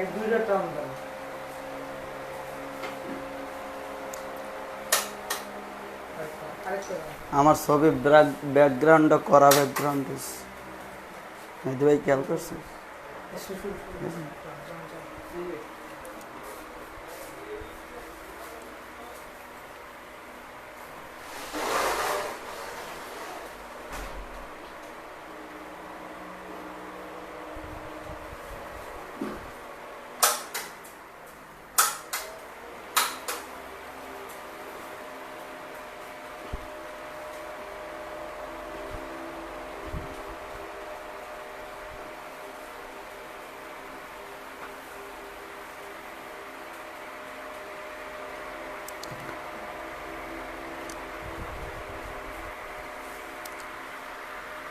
এক দুইটা টান দাও। আমার ছবি ব্যাকগ্রাউন্ড করা ব্যাকগ্রাউন্ড মেহেদি ভাই খেয়াল করছেন?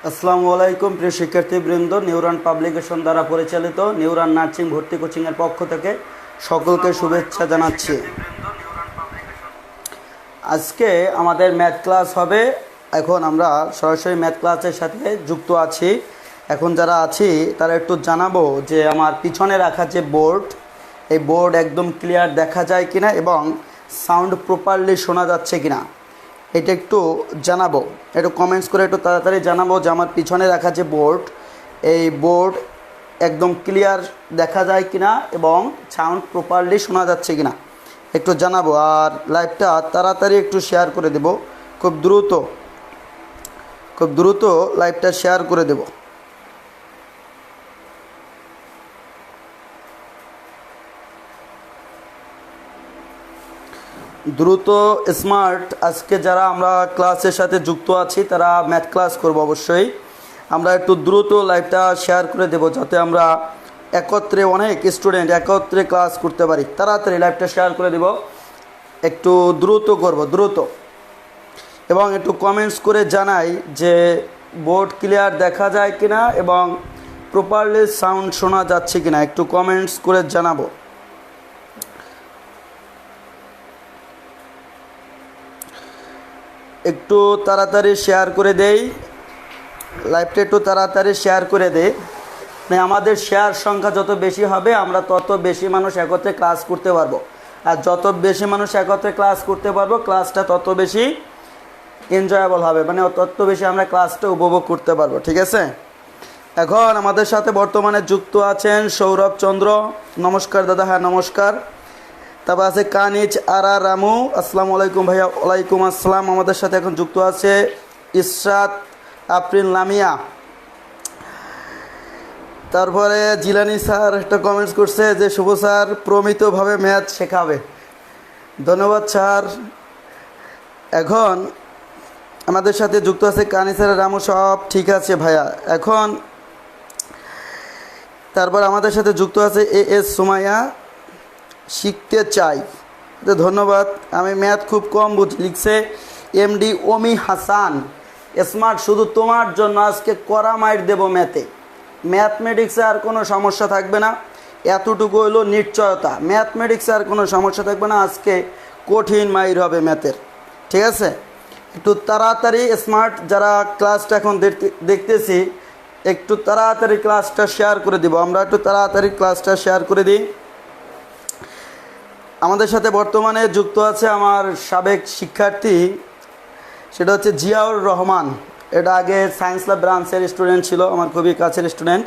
আসসালামু আলাইকুম প্রিয় শিক্ষার্থীবৃন্দ, নিউরান পাবলিকেশন দ্বারা পরিচালিত নিউরান নার্সিং ভর্তি কোচিংয়ের পক্ষ থেকে সকলকে শুভেচ্ছা জানাচ্ছি। আজকে আমাদের ম্যাথ ক্লাস হবে। এখন আমরা সরাসরি ম্যাথ ক্লাসের সাথে যুক্ত আছি। এখন যারা আছি তারা একটু জানাবো যে আমার পিছনে রাখা যে বোর্ড, এই বোর্ড একদম ক্লিয়ার দেখা যায় কিনা এবং সাউন্ড প্রপারলি শোনা যাচ্ছে কিনা, এটা একটু জানাবো। একটু কমেন্টস করে একটু তাড়াতাড়ি জানাবো যে আমার পিছনে রাখা যে বোর্ড, এই বোর্ড একদম ক্লিয়ার দেখা যায় কিনা এবং সাউন্ড প্রপারলি শোনা যাচ্ছে কিনা একটু জানাবো। আর লাইভটা তাড়াতাড়ি একটু শেয়ার করে দেব, খুব দ্রুত লাইভটা শেয়ার করে দেব। দ্রুত স্মার্ট। আজকে যারা আমরা ক্লাসের সাথে যুক্ত আছি তারা ম্যাথ ক্লাস করব অবশ্যই। আমরা একটু দ্রুত লাইভটা শেয়ার করে দেব যাতে আমরা একত্রে অনেক স্টুডেন্ট একত্রে ক্লাস করতে পারি। তাড়াতাড়ি লাইভটা শেয়ার করে দেব, একটু দ্রুত করব দ্রুত। এবং একটু কমেন্টস করে জানাই যে বোর্ড ক্লিয়ার দেখা যায় কিনা এবং প্রপারলি সাউন্ড শোনা যাচ্ছে কিনা, একটু কমেন্টস করে জানাবো। একটু তাড়াতাড়ি শেয়ার করে দেই লাইভটা, একটু তাড়াতাড়ি শেয়ার করে দেই। মানে আমাদের শেয়ার সংখ্যা যত বেশি হবে আমরা তত বেশি মানুষ একত্রে ক্লাস করতে পারবো। আর যত বেশি মানুষ একত্রে ক্লাস করতে পারবো ক্লাসটা তত বেশি এনজয়েবল হবে, মানে তত বেশি আমরা ক্লাসটা উপভোগ করতে পারবো। ঠিক আছে? এখন আমাদের সাথে বর্তমানে যুক্ত আছেন সৌরভ চন্দ্র। নমস্কার দাদা। হ্যাঁ নমস্কার। তারপর আছে কানিজ আরা রামু। আসসালামু আলাইকুম ভাইয়া। ওয়ালাইকুম আসসালাম। আমাদের সাথে এখন যুক্ত আছে ইশরাত আফরিন লামিয়া। তারপরে জিলানি স্যার একটা কমেন্টস করছে যে শুভ স্যার প্রমিতভাবে ম্যাথ শেখাবে। ধন্যবাদ স্যার। এখন আমাদের সাথে যুক্ত আছে কানিজ আরা রামু। সব ঠিক আছে ভাইয়া। এখন তারপর আমাদের সাথে যুক্ত আছে এস সুমাইয়া। শিখতে চাই। ধন্যবাদ। আমি ম্যাথ খুব কম বুঝি, লিখছে এমডি ওমি হাসান। স্মার্ট, শুধু তোমার জন্য আজকে কড়া মাইর দেব ম্যাথে। ম্যাথমেটিক্সে আর কোনো সমস্যা থাকবে না, এতটুকু হলো নিশ্চয়তা। ম্যাথমেটিক্সে আর কোনো সমস্যা থাকবে না, আজকে কঠিন মাইর হবে ম্যাথের। ঠিক আছে? একটু তাড়াতাড়ি স্মার্ট যারা ক্লাসটা এখন দেখতেছি একটু তাড়াতাড়ি ক্লাসটা শেয়ার করে দিব। আমরা একটু তাড়াতাড়ি ক্লাসটা শেয়ার করে দিই। আমাদের সাথে বর্তমানে যুক্ত আছে আমার সাবেক শিক্ষার্থী, সেটা হচ্ছে জিয়াউর রহমান। এটা আগে সায়েন্স ল্যাব ব্রাঞ্চের স্টুডেন্ট ছিল, আমার খুবই কাছের স্টুডেন্ট।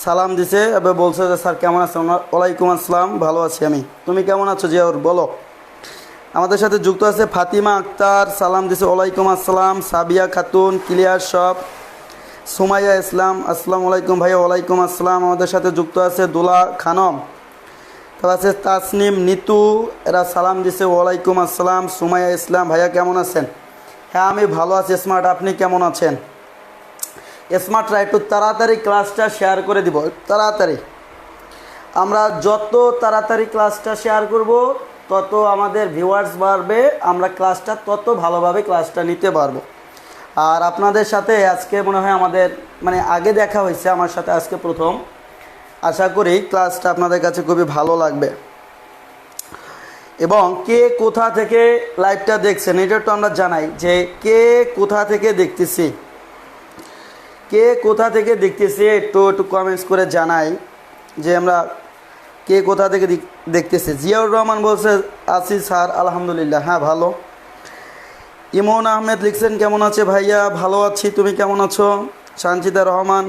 সালাম দিছে, এবার বলছে যে স্যার কেমন আছেন? ওয়ালাইকুম আসসালাম, ভালো আছি আমি। তুমি কেমন আছো জিয়াউর, বলো। আমাদের সাথে যুক্ত আছে ফাতিমা আক্তার। সালাম দিছে, ওয়ালাইকুম আসসালাম। Sabiya Khatun, clear shop. সুমাইয়া ইসলাম, আসসালামু আলাইকুম ভাইয়া। ওয়ালাইকুম আসসালাম। আমাদের সাথে যুক্ত আছে দোলা খানম। তারপর আছে তাসনিম, নিতু, এরা সালাম দিছে, ওয়ালাইকুম আসসালাম। সুমাইয়া ইসলাম, ভাইয়া কেমন আছেন? হ্যাঁ আমি ভালো আছি। স্মার্ট, আপনি কেমন আছেন? স্মার্টরা একটু তাড়াতাড়ি ক্লাসটা শেয়ার করে দিব, তাড়াতাড়ি। আমরা যত তাড়াতাড়ি ক্লাসটা শেয়ার করব তত আমাদের ভিউয়ার্স বাড়বে, আমরা ক্লাসটা তত ভালোভাবে ক্লাসটা নিতে পারবো। আর আপনাদের সাথে আজকে মনে হয় আমাদের মানে আগে দেখা হয়েছে, আমার সাথে আজকে প্রথম। আশা করি ক্লাসটা আপনাদের কাছে খুবই ভালো লাগবে। এবং কে কোথা থেকে লাইভটা দেখছেন এটা একটু আমরা জানাই যে কে কোথা থেকে দেখতেছি, একটু কমেন্টস করে জানাই যে আমরা কে কোথা থেকে দেখতেছে? জিয়াউর রহমান বলছে আছি স্যার, আলহামদুলিল্লাহ। হ্যাঁ, ভালো। ইমন আহমেদ লিখছেন কেমন আছে ভাইয়া? ভালো আছি, তুমি কেমন আছো? সানজিদা রহমান,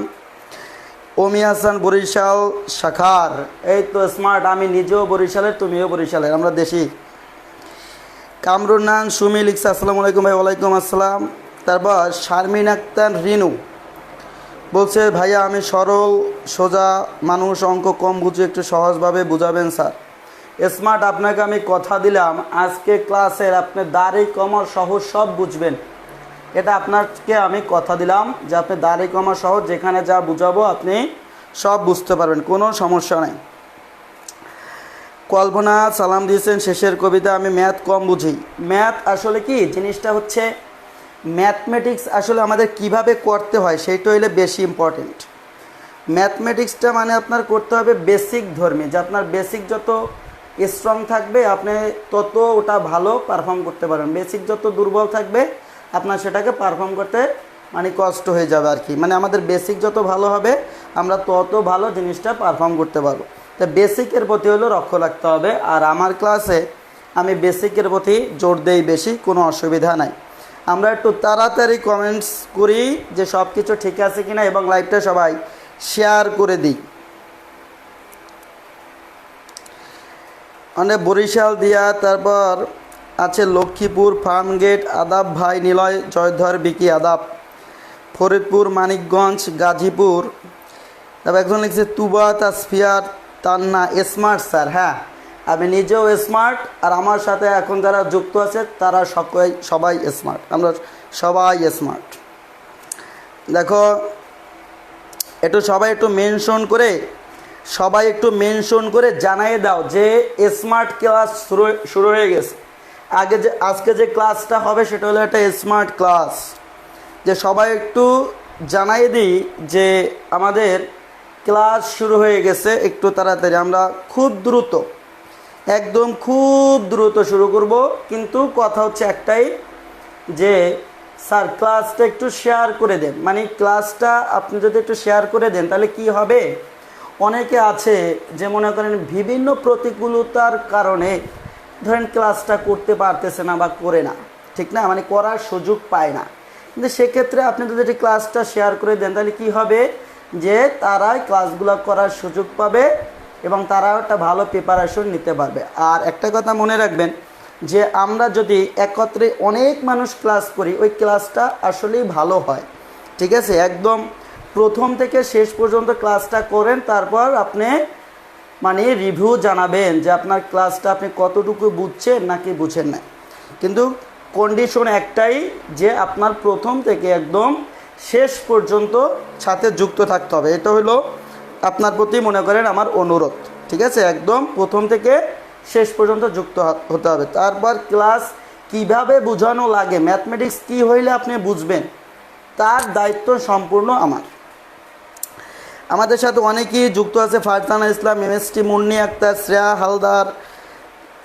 ওমি হাসান বরিশাল শাখার, এই তো স্মার্ট, আমি নিজেও বরিশালের, তুমিও বরিশালের, আমরা দেশি। কামরুন্নান সুমি লিখছে আসসালামু আলাইকুম ভাই। ওয়ালাইকুম আসসালাম। তারপর শারমিন আক্তার রিনু বলছে ভাইয়া আমি সরল সোজা মানুষ, অঙ্ক কম বুঝে, একটু সহজভাবে বুঝাবেন স্যার। স্মার্ট, আপনাকে আমি কথা দিলাম আজকে ক্লাসের আপনি দাড়ি কমা সহজ সব বুঝবেন। এটা আপনাকে আমি কথা দিলাম যে আপনি দাড়ি কমা সহজ, যেখানে যা বুঝাবো আপনি সব বুঝতে পারবেন, কোনো সমস্যা নাই। কল্পনা সালাম দিয়েছেন শেষের কবিতা, আমি ম্যাথ কম বুঝি। ম্যাথ আসলে কি জিনিসটা হচ্ছে, ম্যাথমেটিক্স আসলে আমাদের কিভাবে করতে হয় সেইটা হইলে বেশি ইম্পর্টেন্ট। ম্যাথমেটিক্সটা মানে আপনার করতে হবে বেসিক ধর্মী, যে আপনার বেসিক যত স্ট্রং থাকবে আপনি তত ওটা ভালো পারফর্ম করতে পারবেন। বেসিক যত দুর্বল থাকবে আপনার সেটাকে পারফর্ম করতে মানে কষ্ট হয়ে যাবে আর কি। মানে আমাদের বেসিক যত ভালো হবে আমরা তত ভালো জিনিসটা পারফর্ম করতে পারবো। তো বেসিকের প্রতি হলো লক্ষ্য রাখতে হবে। আর আমার ক্লাসে আমি বেসিকের প্রতি জোর দেই বেশি, কোনো অসুবিধা নাই। আমরা একটু তাড়াতাড়ি কমেন্টস করি যে সব কিছু ঠিক আছে কিনা, এবং লাইভটা সবাই শেয়ার করে দিই। মানে বরিশাল দিয়া, তারপর আছে লক্ষ্মীপুর ফার্মগেট, আদাব ভাই নিলয় জয়ধর বিকি আদাব, ফরিদপুর মানিকগঞ্জ গাজীপুর। তারপর একজন লিখছে তুবা তাসফিয়ার তান্না স্মার্ট স্যার। হ্যাঁ, আমি নিজেও স্মার্ট, আর আমার সাথে এখন যারা যুক্ত আছে তারা সবাই স্মার্ট, আমরা সবাই স্মার্ট। দেখো একটু সবাই একটু মেনশন করে জানাই দাও যে স্মার্ট ক্লাস শুরু হয়ে গেছে। আজকে যে ক্লাসটা হবে সেটা হলো একটা স্মার্ট ক্লাস, যে সবাই একটু জানাই দিই যে আমাদের ক্লাস শুরু হয়ে গেছে। একটু তাড়াতাড়ি, আমরা খুব দ্রুত, একদম খুব দ্রুত শুরু করব। কিন্তু কথা হচ্ছে একটাই যে স্যার ক্লাসটা একটু শেয়ার করে দেন। মানে ক্লাসটা আপনি যদি একটু শেয়ার করে দেন তাহলে কি হবে, অনেকে আছে যে মনে করেন বিভিন্ন প্রতিকূলতার কারণে ধরেন ক্লাসটা করতে পারতেছে না বা করে না, ঠিক না, মানে করার সুযোগ পায় না। কিন্তু সেক্ষেত্রে আপনি যদি ক্লাসটা শেয়ার করে দেন তাহলে কি হবে, যে তারাই ক্লাসগুলো করার সুযোগ পাবে এবং তারাও একটা ভালো প্রিপারেশন নিতে পারবে। আর একটা কথা মনে রাখবেন যে আমরা যদি একত্রে অনেক মানুষ ক্লাস করি ওই ক্লাসটা আসলেই ভালো হয়, ঠিক আছে। একদম প্রথম থেকে শেষ পর্যন্ত ক্লাসটা করেন, তারপর আপনি মানে রিভিউ জানাবেন যে আপনার ক্লাসটা আপনি কতটুকু বুঝছেন নাকি বুঝেন না। কিন্তু কন্ডিশন একটাই যে আপনার প্রথম থেকে একদম শেষ পর্যন্ত সাথে যুক্ত থাকতে হবে। এটা হলো আপনার প্রতি মনে করেন আমার অনুরোধ, ঠিক আছে। একদম প্রথম থেকে শেষ পর্যন্ত যুক্ত হতে হবে। তারপর ক্লাস কিভাবে বোঝানো লাগে, ম্যাথমেটিক্স কি হইলে আপনি বুঝবেন, তার দায়িত্ব সম্পূর্ণ আমার। আমাদের সাথে অনেকেই যুক্ত আছে, ফারজানা ইসলাম, এমএসটি মুন্নি আক্তার, শ্রেয়া হালদার,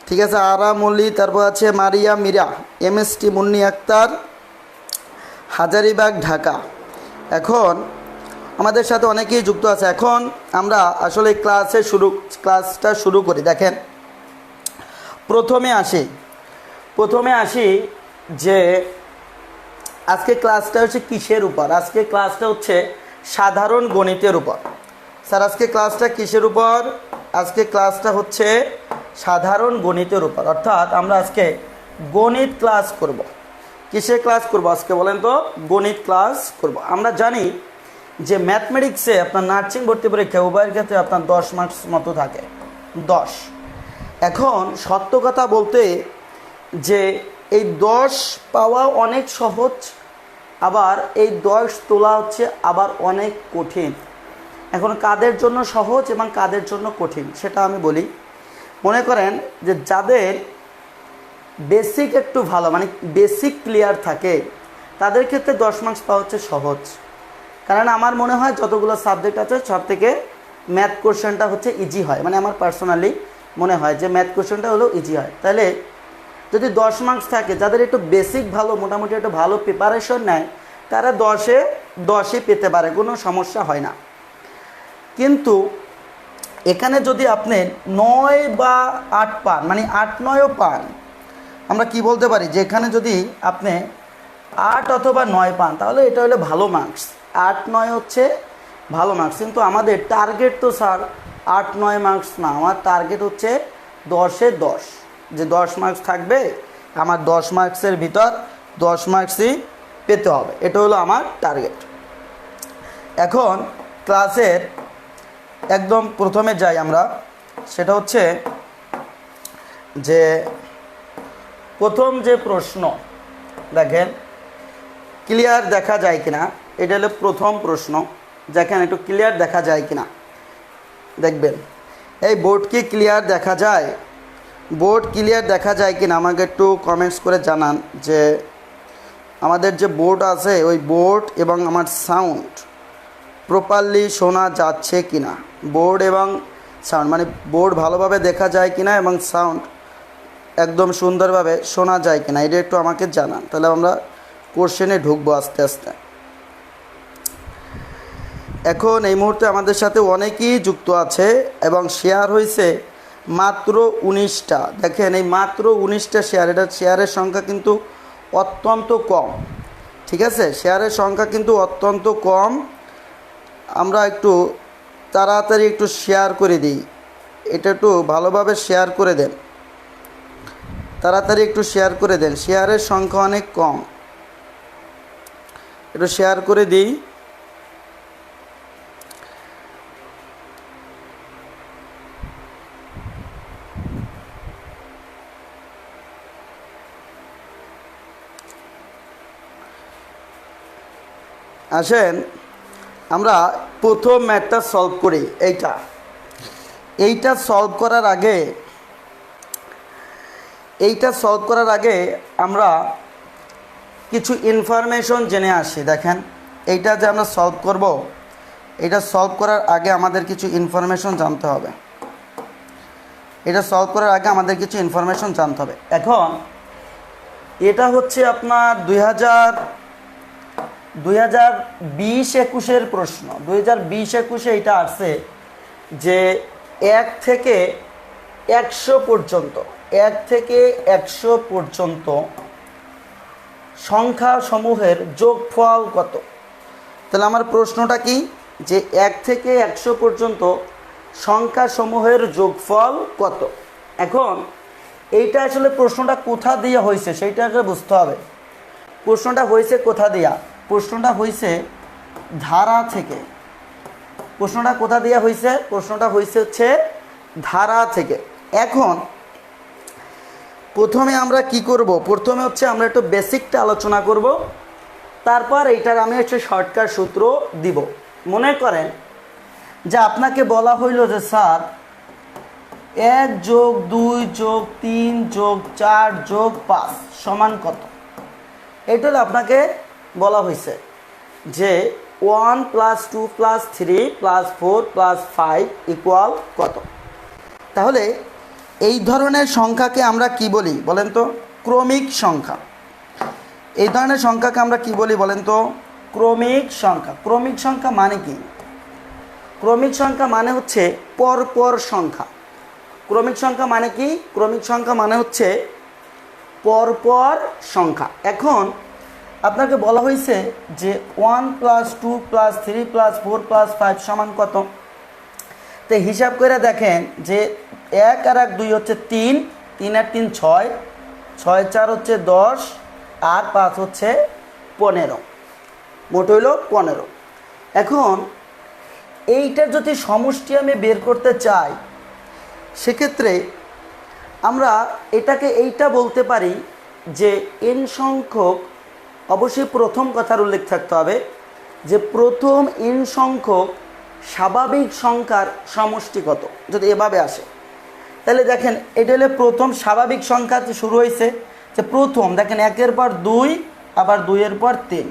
ঠিক আছে, আরা মল্লি, তারপর আছে মারিয়া মীরা, এমএসটি মুন্নি আক্তার, হাজারিবাগ ঢাকা। এখন আমাদের সাথে অনেকেই যুক্ত আছে। এখন আমরা আসলে ক্লাসটা শুরু করি। দেখেন প্রথমে আসি যে আজকে ক্লাসটা হচ্ছে কিসের উপর। আজকে ক্লাসটা হচ্ছে সাধারণ গণিতের উপর। স্যার আজকে ক্লাসটা কিসের উপর? আজকে ক্লাসটা হচ্ছে সাধারণ গণিতের উপর, অর্থাৎ আমরা আজকে গণিত ক্লাস করব। কিসের ক্লাস করব আজকে বলেন তো? গণিত ক্লাস করব। আমরা জানি যে ম্যাথমেটিক্সে আপনার নার্সিং ভর্তি পরীক্ষা উভয়ের ক্ষেত্রে আপনার 10 মার্কস মতো থাকে, 10। এখন সত্য কথা বলতে যে এই 10 পাওয়া অনেক সহজ, আবার এই 10 তোলা হচ্ছে আবার অনেক কঠিন। এখন কাদের জন্য সহজ এবং কাদের জন্য কঠিন সেটা আমি বলি। মনে করেন যে যাদের বেসিক একটু ভালো, মানে বেসিক ক্লিয়ার থাকে, তাদের ক্ষেত্রে 10 মার্কস পাওয়া হচ্ছে সহজ। কারণ আমার মনে হয় যতগুলো সাবজেক্ট আছে সব থেকে ম্যাথ কোশ্চেনটা হচ্ছে ইজি হয়। মানে আমার পার্সোনালি মনে হয় যে ম্যাথ কোশ্চেনটা হলো ইজি হয়। তাহলে যদি 10 মার্কস থাকে, যাদের একটু বেসিক ভালো, মোটামুটি একটু ভালো প্রিপারেশন নেয়, তারা 10-এ 10ই পেতে পারে, কোনো সমস্যা হয় না। কিন্তু এখানে যদি আপনি 9 বা 8 পান, মানে 8 9ও পান, আমরা কি বলতে পারি যে এখানে যদি আপনি 8 অথবা 9 পান তাহলে এটা হলো ভালো মার্কস। 8 9 হচ্ছে ভালো মার্কস, কিন্তু আমাদের টার্গেট তো স্যার 8 9 মার্কস না, আমার টার্গেট হচ্ছে 10-এ 10, যে 10 মার্কস থাকবে আমার 10 মার্কসের ভিতর 10 মার্কসই পেতে হবে, এটা হলো আমার টার্গেট। এখন ক্লাসের একদম প্রথমে যাই আমরা, সেটা হচ্ছে যে প্রথম যে প্রশ্ন, দেখেন ক্লিয়ার দেখা যায় কিনা, এটা হলো প্রথম প্রশ্ন। দেখেন একটু ক্লিয়ার দেখা যায় কিনা, দেখবেন এই বোর্ড কি ক্লিয়ার দেখা যায়, বোর্ড ক্লিয়ার দেখা যায় কিনা আমাকে একটু কমেন্টস করে জানান যে আমাদের যে বোর্ড আছে ওই বোর্ড এবং আমার সাউন্ড প্রপারলি শোনা যাচ্ছে কিনা, বোর্ড এবং সাউন্ড মানে বোর্ড ভালোভাবে দেখা যায় কিনা এবং সাউন্ড একদম সুন্দরভাবে শোনা যায় কিনা, এটা একটু আমাকে জানান, তাহলে আমরা কোশ্চেনে ঢুকবো আস্তে আস্তে। এখন এই মুহূর্তে আমাদের সাথে অনেকেই যুক্ত আছে এবং শেয়ার হয়েছে মাত্র 19টা। দেখেন এই মাত্র 19টা শেয়ার, এটা শেয়ারের সংখ্যা কিন্তু অত্যন্ত কম, ঠিক আছে, শেয়ারের সংখ্যা কিন্তু অত্যন্ত কম। আমরা একটু তাড়াতাড়ি একটু শেয়ার করে দিই, এটা একটু ভালোভাবে শেয়ার করে দেন, তাড়াতাড়ি একটু শেয়ার করে দেন, শেয়ারের সংখ্যা অনেক কম, একটু শেয়ার করে দিই। আসেন আমরা প্রথম ম্যাথটা সলভ করি। এইটা সলভ করার আগে আমরা কিছু ইনফরমেশন জেনে আসি। দেখেন এইটা যে আমরা সলভ করব, এটা সলভ করার আগে আমাদের কিছু ইনফরমেশন জানতে হবে, এখন এটা হচ্ছে আপনার 2020-21 প্রশ্ন। 2020-21 এটা আসছে যে 1 থেকে 100 পর্যন্ত সংখ্যা সমূহের যোগফল কত। তাহলে আমার প্রশ্নটা কি, যে 1 থেকে 100 পর্যন্ত সংখ্যা সমূহের যোগফল কত। এখন এইটা আসলে প্রশ্নটা কোথা দিয়ে হয়েছে সেইটাকে বুঝতে হবে। প্রশ্নটা হয়েছে কোথা দিয়া, প্রশ্নটা হয়েছে ধারা থেকে। প্রশ্নটা কোথা দিয়ে হয়েছে, প্রশ্নটা হয়েছে হচ্ছে ধারা থেকে। এখন প্রথমে আমরা কি করব, প্রথমে হচ্ছে আমরা একটু বেসিকটা আলোচনা করব, তারপর এইটার আমি হচ্ছে শর্টকাট সূত্র দিব। মনে করেন যে আপনাকে বলা হইল যে স্যার 1 যোগ 2 যোগ 3 যোগ 4 যোগ 5 সমান কত। এটা হলো আপনাকে বলা হয়েছে যে 1 + 2 + 3 + 4 + 5 ইকুয়াল কত। তাহলে এই ধরনের সংখ্যাকে আমরা কি বলি বলেন তো, ক্রমিক সংখ্যা। এই ধরনের সংখ্যাকে আমরা কি বলি বলেন তো, ক্রমিক সংখ্যা। ক্রমিক সংখ্যা মানে কি, ক্রমিক সংখ্যা মানে হচ্ছে পরপর সংখ্যা। ক্রমিক সংখ্যা মানে কি, ক্রমিক সংখ্যা মানে হচ্ছে পরপর সংখ্যা। এখন আপনাকে বলা হয়েছে যে 1 + 2 + 3 + 4 + 5 সমান কত। তো হিসাব করে দেখেন যে 1 আর 1 2 হচ্ছে 3, 3 আর 3 6, 6 4 হচ্ছে 10 আর 5 হচ্ছে 15, মোট হইল 15। এখন এইটার যদি সমষ্টি আমি বের করতে চাই সেক্ষেত্রে আমরা এটাকে এইটা বলতে পারি যে n সংখ্যক, অবশ্যই প্রথম কথার উল্লেখ থাকতে হবে যে প্রথম n সংখ্যক স্বাভাবিক সংখ্যার সমষ্টি কত। যদি এভাবে আসে তাহলে দেখেন এটা হলে প্রথম স্বাভাবিক সংখ্যা শুরু হয়েছে, যে প্রথম দেখেন 1-এর পর 2, আবার 2-এর পর 3,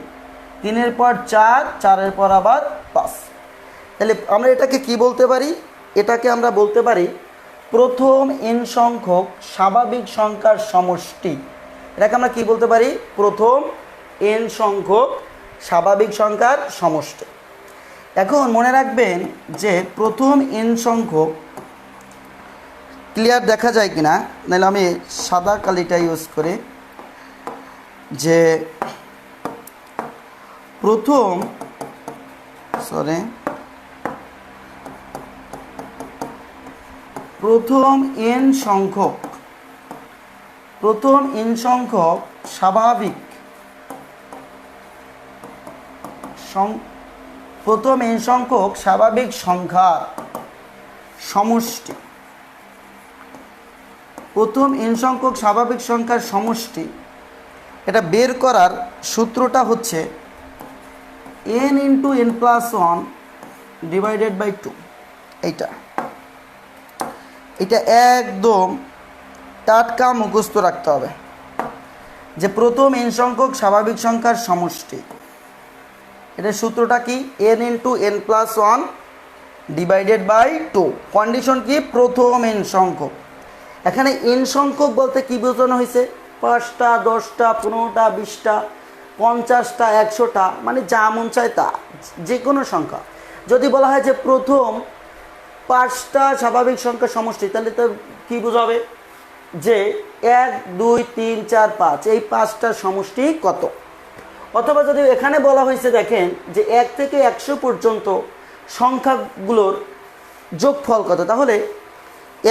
3-এর পর 4, 4-এর পর আবার 5। তাহলে আমরা এটাকে কি বলতে পারি, এটাকে আমরা বলতে পারি প্রথম n সংখ্যক স্বাভাবিক সংখ্যার সমষ্টি। এটাকে আমরা কি বলতে পারি, প্রথম n সংখ্যক স্বাভাবিক সংখ্যার সমষ্টি। এখন মনে রাখবেন যে প্রথম n সংখ্যক, ক্লিয়ার দেখা যায় কিনা, নাহলে আমি সাদা কালিটা ইউজ করি, যে প্রথম n সংখ্যক স্বাভাবিক সংখ্যার সমষ্টি, এটা বের করার সূত্রটা হচ্ছে n × n+1 ডিভাইডেড বাই 2। এটা একদম টাটকা মুখস্থ রাখতে হবে যে প্রথম n সংখ্যক স্বাভাবিক সংখ্যার সমষ্টি, এটা সূত্রটা কি, n × n+1 divided by 2। Condition কি, প্রথম n সংখ্যক। এখানে n সংখ্যক বলতে কি বোঝানো হয়েছে, 5টা 10টা 15টা 20টা 50টা 100টা, মানে যা মন চায় তা, যে কোনো সংখ্যা। যদি বলা হয় যে প্রথম 5টা স্বাভাবিক সংখ্যার সমষ্টি, তাহলে তো কী বোঝাবে যে 1 2 3 4 5, এই 5টার সমষ্টি কত। অথবা যদি এখানে বলা হয়েছে দেখেন যে 1 থেকে 100 পর্যন্ত সংখ্যাগুলোর যোগফল কত, তাহলে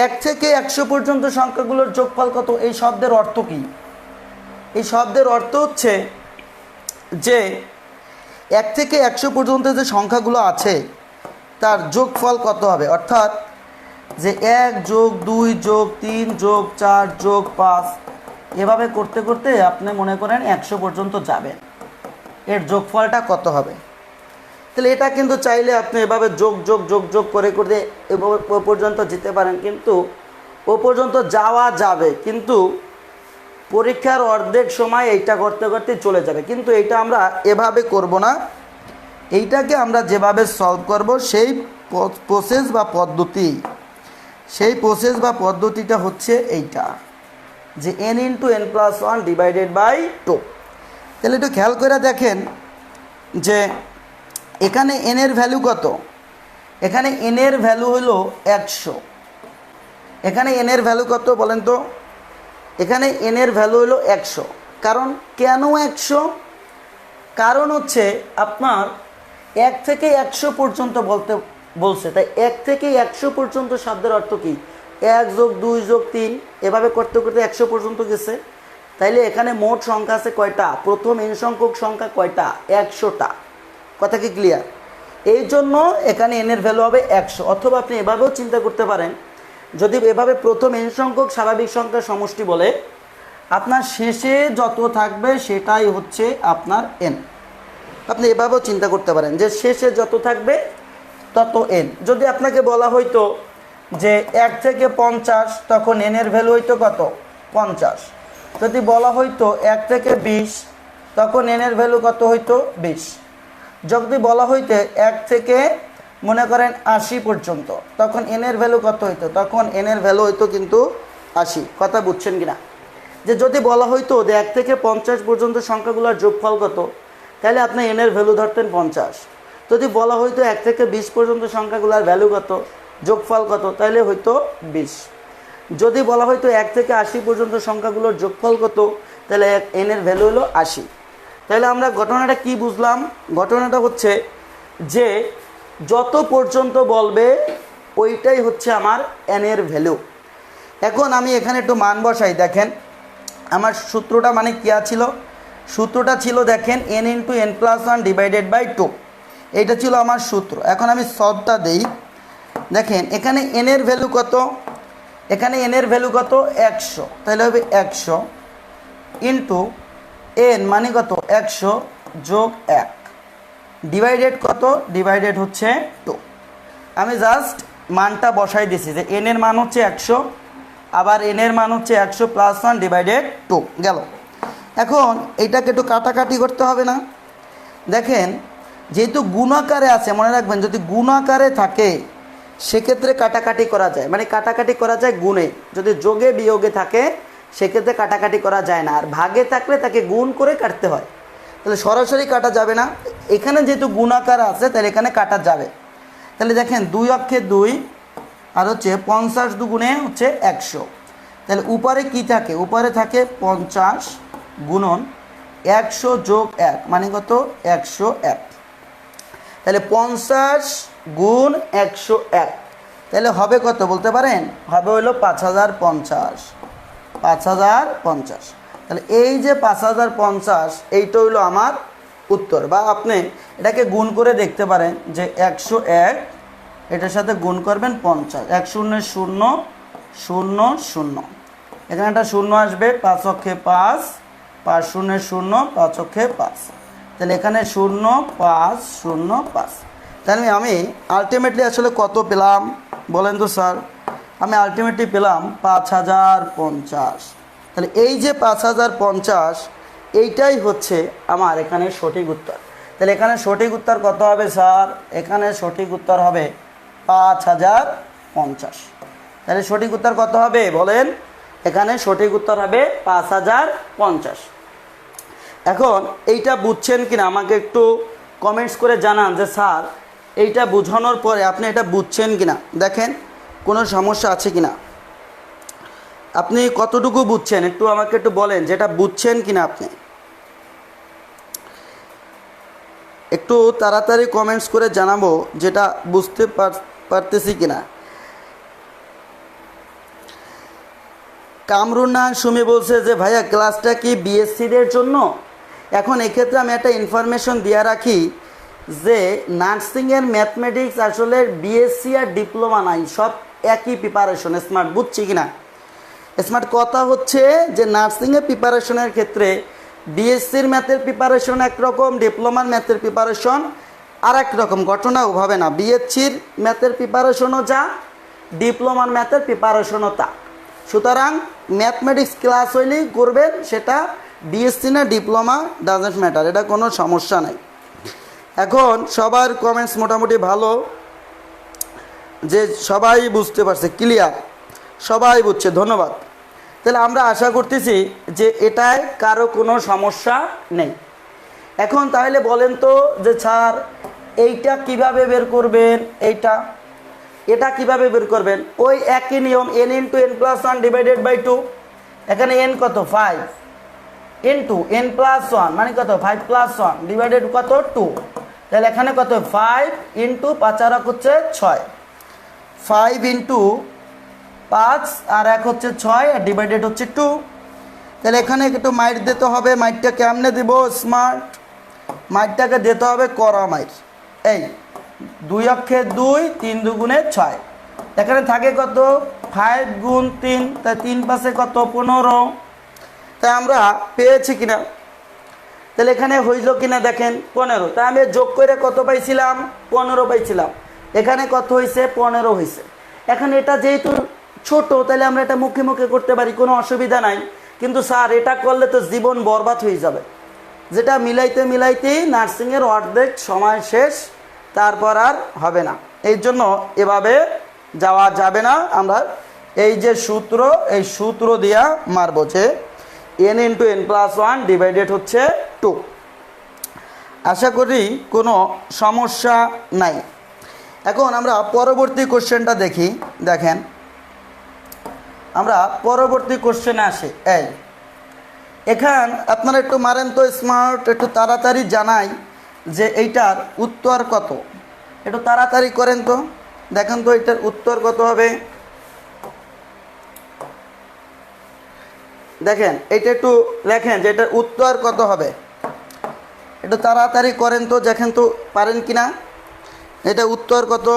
1 থেকে 100 পর্যন্ত সংখ্যাগুলোর যোগফল কত, এই শব্দের অর্থ কী? এই শব্দের অর্থ হচ্ছে যে 1 থেকে 100 পর্যন্ত যে সংখ্যাগুলো আছে তার যোগফল কত হবে, অর্থাৎ যে 1 + 2 + 3 + 4 + 5, এভাবে করতে করতে আপনি মনে করেন 100 পর্যন্ত যাবেন, এর যোগফলটা কত হবে। তাহলে এটা কিন্তু চাইলে আপনি এভাবে যোগ যোগ যোগ যোগ করে করে ও পর্যন্ত যেতে পারেন, কিন্তু ও পর্যন্ত যাওয়া যাবে, কিন্তু পরীক্ষার অর্ধেক সময় এইটা করতে করতে চলে যাবে। কিন্তু এইটা আমরা এভাবে করব না, এইটাকে আমরা যেভাবে সলভ করব সেই প্রসেস বা পদ্ধতিটা হচ্ছে এইটা, যে n × n+1 ডিভাইডেড বাই 2। তাহলে একটু খেয়াল করে দেখেন যে এখানে n এর ভ্যালু কত, এখানে n এর ভ্যালু হলো 100। এখানে n এর ভ্যালু কত বলেন তো, এখানে n এর ভ্যালু হলো 100। কারণ কেন 100? কারণ হচ্ছে আপনার 1 থেকে 100 পর্যন্ত বলছে, তাই 1 থেকে 100 পর্যন্ত শব্দের অর্থ কি, 1 + 2 + 3, এভাবে করতে করতে 100 পর্যন্ত গেছে। তাইলে এখানে মোট সংখ্যা আছে কয়টা, প্রথম n সংখ্যক সংখ্যা কয়টা, 100টা। কথা কি ক্লিয়ার? এই জন্য এখানে n এর ভ্যালু হবে 100। অথবা আপনি এভাবেও চিন্তা করতে পারেন, যদি এভাবে প্রথম n সংখ্যক স্বাভাবিক সংখ্যার সমষ্টি বলে, আপনার শেষে যত থাকবে সেটাই হচ্ছে আপনার n। আপনি এভাবেও চিন্তা করতে পারেন যে শেষে যত থাকবে তত n। যদি আপনাকে বলা হইতো যে 1 থেকে 50, তখন n এর ভ্যালু হইতো কত, 50। যদি বলা হইতো 1 থেকে 20, তখন n এর ভ্যালু কত হইতো, 20। যদি বলা হইতে 1 থেকে মনে করেন 80 পর্যন্ত, তখন n এর ভ্যালু কত হইতো, তখন n এর ভ্যালু হইতো কিন্তু 80। কথা বুঝছেন কিনা? যে যদি বলা হইতো যে 1 থেকে 50 পর্যন্ত সংখ্যাগুলোর যোগফল কত, তাহলে আপনি n এর ভ্যালু ধরতেন 50। যদি বলা হইতো 1 থেকে 20 পর্যন্ত সংখ্যাগুলোর ভ্যালু কত, যোগফল কত, তাহলে হইতো 20। যদি বলা হইতো 1 থেকে 80 পর্যন্ত সংখ্যাগুলোর যোগফল কত, তাহলে n এর ভ্যালু হলো 80। তাহলে আমরা ঘটনাটা কি বুঝলাম? ঘটনাটা হচ্ছে যে যত পর্যন্ত বলবে ওইটাই হচ্ছে আমার n এর ভ্যালু। এখন আমি এখানে একটু মান বসাই। দেখেন আমার সূত্রটা মানে কী ছিল, সূত্রটা ছিল দেখেন n × n+1 ডিভাইডেড বাই 2, এইটা ছিল আমার সূত্র। এখন আমি সলভটা দেই। দেখেন এখানে n এর ভ্যালু কত, এখানে n এর ভ্যালু কত, 100। তাহলে হবে 100 ইন্টু n মানে কত, 100 যোগ 1 ডিভাইডেড কত, ডিভাইডেড হচ্ছে 2। আমি জাস্ট মানটা বসাই দিছি যে n এর মান হচ্ছে 100, আবার n এর মান হচ্ছে 100 + 1 ডিভাইডেড 2 গেল। এখন এইটাকে একটু কাটাকাটি করতে হবে না? দেখেন যেহেতু গুণাকারে আছে, মনে রাখবেন যদি গুণাকারে থাকে সেক্ষেত্রে কাটাকাটি করা যায়, মানে কাটাকাটি করা যায় গুণে। যদি যোগে বিয়োগে থাকে সেক্ষেত্রে কাটাকাটি করা যায় না, আর ভাগে থাকলে তাকে গুণ করে কাটতে হয়। তাহলে সরাসরি কাটা যাবে না, এখানে যেহেতু গুণাকার আছে তাহলে এখানে কাটা যাবে। তাহলে দেখেন 2 অক্ষে 2 আর হচ্ছে 50 দুগুণে হচ্ছে 100। তাহলে উপরে কি থাকে, উপরে থাকে 50 গুণন 100 যোগ 1 মানে কত 101। তাহলে 50 গুণ 101 তাহলে হবে কত বলতে পারেন, হবে হলো 5050, 5050। তাহলে এই যে 5050 এইটা হইলো আমার উত্তর। বা আপনি এটাকে গুণ করে দেখতে পারেন যে 101 এটার সাথে গুণ করবেন 50, 1 0 0 0 0, এখানে একটা শূন্য আসবে, 5 অক্ষে 5, 5 0 0, 5 অক্ষে 5, তাহলে এখানে 0 5 0 5। তাহলে আমি আলটিমেটলি আসলে কত পেলাম বলেন তো স্যার, আমি আলটিমেটলি পেলাম 5050। তাহলে এই যে 5050 এইটাই হচ্ছে আমার এখানে সঠিক উত্তর। তাহলে এখানে সঠিক উত্তর কত হবে স্যার, এখানে সঠিক উত্তর হবে 5050। তাহলে সঠিক উত্তর কত হবে বলেন, এখানে সঠিক উত্তর হবে 5050। এখন এইটা বুঝছেন কিনা আমাকে একটু কমেন্টস করে জানান যে স্যার এইটা বোঝানোর পরে আপনি এটা বুঝছেন কিনা, দেখেন কোনো সমস্যা আছে কিনা, আপনি কতটুকু বুঝছেন একটু আমাকে একটু বলেন যেটা বুঝছেন কিনা। আপনি একটু তাড়াতাড়ি কমেন্টস করে জানাবো যেটা বুঝতে পারতেছি কিনা। কামরুন্নান সুমি বলছে যে ভাইয়া ক্লাসটা কি বিএসসিদের জন্য। এখন এক্ষেত্রে আমি একটা ইনফরমেশন দিয়ে রাখি যে নার্সিংয়ের ম্যাথমেটিক্স আসলে বিএসসি আর ডিপ্লোমা নাই, সব একই প্রিপারেশন। স্মার্ট বুঝছি কিনা, স্মার্ট কথা হচ্ছে যে নার্সিংয়ের প্রিপারেশনের ক্ষেত্রে বিএসসির ম্যাথের প্রিপারেশন একরকম, ডিপ্লোমার ম্যাথের প্রিপারেশন আর এক রকম। ঘটনা ওভাবে না, বিএসসির ম্যাথের প্রিপারেশনও যা, ডিপ্লোমার ম্যাথের প্রিপারেশনও তা। সুতরাং ম্যাথমেটিক্স ক্লাস হইলেই করবেন, সেটা বিএসসি না ডিপ্লোমা ডাজন্ট ম্যাটার, এটা কোনো সমস্যা নাই। এখন সবার কমেন্টস মোটামুটি ভালো, যে সবাই বুঝতে পারছে, ক্লিয়ার, সবাই বুঝছে, ধন্যবাদ। তাহলে আমরা আশা করতেছি যে এটায় কারো কোনো সমস্যা নেই। এখন তাহলে বলেন তো যে স্যার এইটা কিভাবে বের করবেন, এটা কিভাবে বের করবেন। ওই একই নিয়ম, n into n plus 1 divided by 2। এখানে n কত 5 ইন্টু n প্লাস 1 মানে কত 5 প্লাস 1 ডিভাইডেড কত 2। তাহলে এখানে কত 5 ইন্টু 5 আর 1 হচ্ছে 6, 5 ইন্টু 5 আর 1 হচ্ছে 6 আর ডিভাইডেড হচ্ছে 2। তাহলে এখানে একটু মাইট দিতে হবে। মাইটটা কেমনে দিব স্মার্ট, মাইটটাকে দিতে হবে করা মাইট। এই 2 অক্ষে 2, 3 দুগুণে 6, এখানে থাকে কত 5 গুণ 3, তাই 3 পাশে কত 15। তাই আমরা পেয়েছি কিনা, তাহলে এখানে হইল কিনা দেখেন 15। তাই আমি যোগ করে কত পাইছিলাম 15 পাইছিলাম, এখানে কত হয়েছে 15 হয়েছে। এখন এটা যেহেতু ছোট তাহলে আমরা এটা মুখে মুখে করতে পারি, কোনো অসুবিধা নাই। কিন্তু স্যার এটা করলে তো জীবন বরবাদ হয়ে যাবে, যেটা মিলাইতে মিলাইতেই নার্সিংয়ের অর্ধেক সময় শেষ, তারপর আর হবে না। এই জন্য এভাবে যাওয়া যাবে না। আমরা এই যে সূত্র, এই সূত্র দিয়া মারবো যে n into n plus 1 divided হচ্ছে 2। আশা করি কোনো সমস্যা নাই। এখন আমরা পরবর্তী কোশ্চেনটা দেখি। দেখেন আমরা পরবর্তী কোশ্চেনে আসি। এখান আপনারা একটু মারেন তো স্মার্ট, একটু তাড়াতাড়ি জানাই যে এইটার উত্তর কত, একটু তাড়াতাড়ি করেন তো। দেখেন তো এটার উত্তর কত হবে। দেখেন এটা একটু লেখেন যে এটার উত্তর কত হবে, একটু তাড়াতাড়ি করেন তো, দেখেন তো পারেন কিনা। এটা উত্তর কত,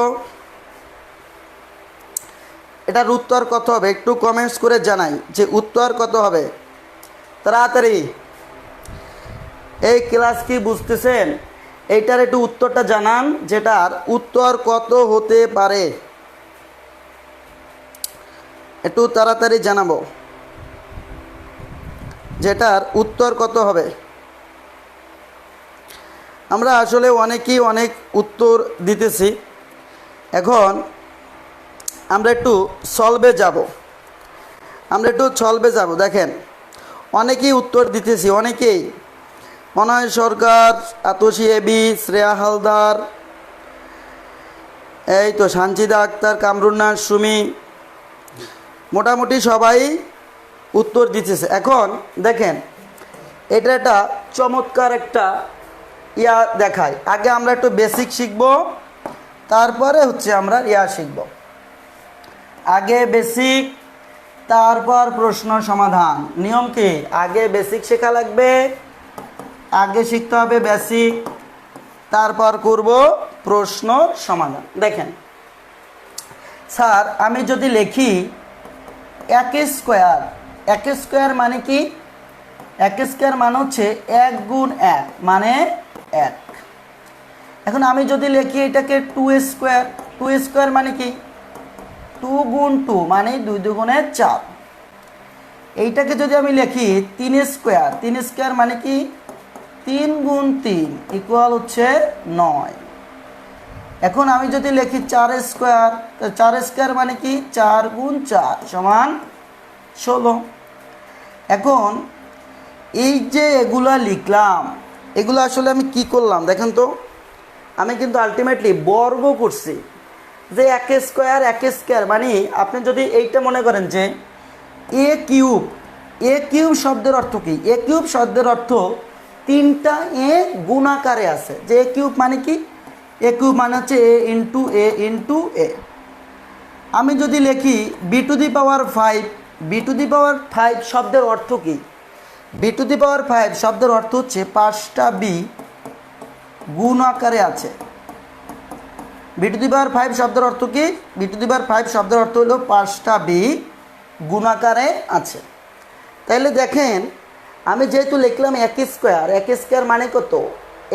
এটার উত্তর কত হবে একটু কমেন্টস করে জানাই যে উত্তর কত হবে তাড়াতাড়ি। এই ক্লাস কি বুঝতেছেন, এইটার একটু উত্তরটা জানান, যেটার উত্তর কত হতে পারে একটু তাড়াতাড়ি জানাবো, যেটার উত্তর কত হবে। আমরা আসলে অনেকেই অনেক উত্তর দিতেছি, এখন আমরা একটু সলভে যাব, দেখেন অনেকেই উত্তর দিতেছি, অনয় সরকার, আতসী এবি, শ্রেয়া হালদার, এই তো সানজিদা আক্তার, কামরুন্নার সুমি, মোটামুটি সবাই উত্তর দিতেছে। এখন দেখেন এটা একটা চমৎকার একটা দেখায়। আগে আমরা একটু বেসিক শিখব, তারপরে হচ্ছে আমরা শিখব। আগে বেসিক, তারপর প্রশ্ন সমাধান। নিয়ম কি? আগে বেসিক শেখা লাগবে, আগে শিখতে হবে বেসিক, তারপর করব প্রশ্ন সমাধান। দেখেন স্যার, আমি যদি লিখি এক স্কোয়ার, এক স্কোয়ার মানে কি? এক স্কোয়ার মানে হচ্ছে 1 গুণ 1 মানে 1। এখন আমি যদি লিখি এটাকে 2 স্কোয়ার, 2 স্কোয়ার মানে কি? 2 গুণ 2 মানে 2 দুগুণে 4। এইটাকে যদি আমি লিখি 3 স্কোয়ার, 3 স্কোয়ার মানে কি? 3 গুণ 3 ইকুয়াল হচ্ছে 9। এখন আমি যদি লিখি 4 স্কোয়ার, 4 স্কোয়ার মানে কি? 4 গুণ 4 সমান 16। এখন এই যে এগুলা লিখলাম, এগুলো আসলে আমি কি করলাম দেখেন তো, আমি কিন্তু আলটিমেটলি বর্গ করছি। যে এক স্কোয়ার, এক স্কোয়ার মানে আপনি যদি এইটা মনে করেন যে এ কিউব, এ কিউব শব্দের অর্থ কি? এ কিউব শব্দের অর্থ 3টা এ গুণাকারে আছে। যে এ কিউব মানে কি? এ কিউব মানে হচ্ছে এ ইন্টু এ ইন্টু এ। আমি যদি লিখি B to the power 5, B to the power 5 শব্দের অর্থ কি? বি টু দি পাওয়ার 5 শব্দের অর্থ হচ্ছে 5টা বি গুণ আকারে আছে। বি টু দি পাওয়ার 5 শব্দের অর্থ কি? বি টু দি পাওয়ার 5 শব্দের অর্থ হলো 5টা বি গুণ আকারে আছে। তাইলে দেখেন আমি যেহেতু লিখলাম এক স্কোয়ার, এক স্কোয়ার মানে কত?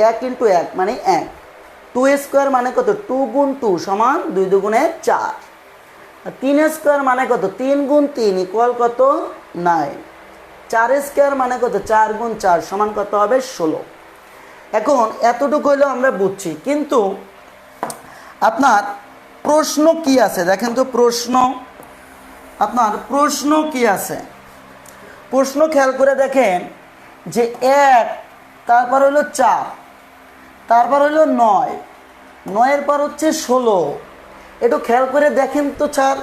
1 ইন্টু 1 মানে 1। 2 স্কোয়ার মানে কত? 2 গুণ 2 সমান 2 দুগুণে 4। 3 স্কোয়ার মানে কত? 3 গুণ 3 ইকুয়াল কত? 9। 4 স্কোয়ার মানে কত? 4 গুণ 4 সমান কত হবে? 16। এখন এতটুকু হইলেও আমরা বুঝছি, কিন্তু আপনার প্রশ্ন কি আছে দেখেন তো। প্রশ্ন, আপনার প্রশ্ন কি আছে? প্রশ্ন খেয়াল করে দেখেন যে 1, তারপর হলো 4, তারপর হলো 9, 9-এর পর হচ্ছে 16। একটু খেয়াল করে দেখেন তো স্যার,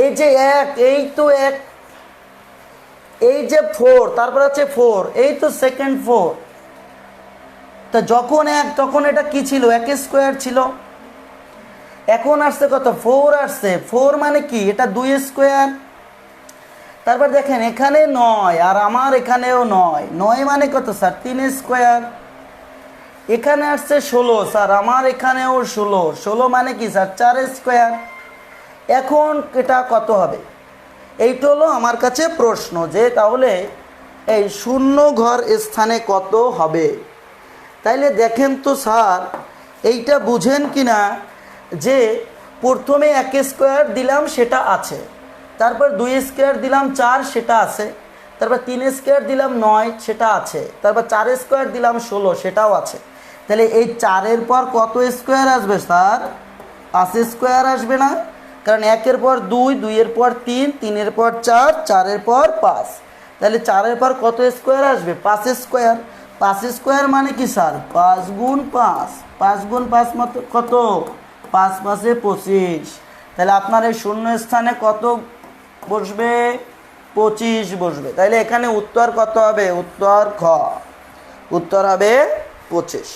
এই যে 1, এই তো 1, এই যে 4, তারপর হচ্ছে 4, এই তো সেকেন্ড 4। তা যখন 1 তখন এটা কি ছিল? এক স্কোয়ার ছিল। এখন আসছে কত? 4 আসছে। 4 মানে কি? এটা 2 স্কোয়ার। তারপর দেখেন এখানে 9 আর আমার এখানেও 9, 9 মানে কত স্যার? 3 স্কোয়ার। এখানে আসছে 16 স্যার, আমার এখানেও 16, 16 মানে কি স্যার? 4 স্কোয়ার। এখন এটা কত হবে? এইটা হলো আমার কাছে প্রশ্ন, যে তাহলে এই শূন্য ঘর স্থানে কত হবে? তাইলে দেখেন তো স্যার, এইটা বুঝেন কি না যে প্রথমে 1 স্কোয়ার দিলাম সেটা আছে, তারপর 2 স্কোয়ার দিলাম 4 সেটা আছে, তারপর 3 স্কোয়ার দিলাম 9 সেটা আছে, তারপর 4 স্কোয়ার দিলাম 16 সেটাও আছে। তাহলে এই 4-এর পর কত স্কোয়ার আসবে স্যার? 5 স্কোয়ার আসবে না? কারণ 1-এর পর 2, 2-এর পর 3, 3-এর পর 4, 4-এর পর 5। তাহলে 4-এর পর কত স্কোয়ার আসবে? 5 স্কোয়ার। 5 স্কোয়ার মানে কি স্যার? 5 গুণ 5, 5 গুণ 5 মতো কত? 5 5-এ 25। তাহলে আপনার এই শূন্য স্থানে কত বসবে? 25 বসবে। তাহলে এখানে উত্তর কত হবে? উত্তর খ, উত্তর হবে 25।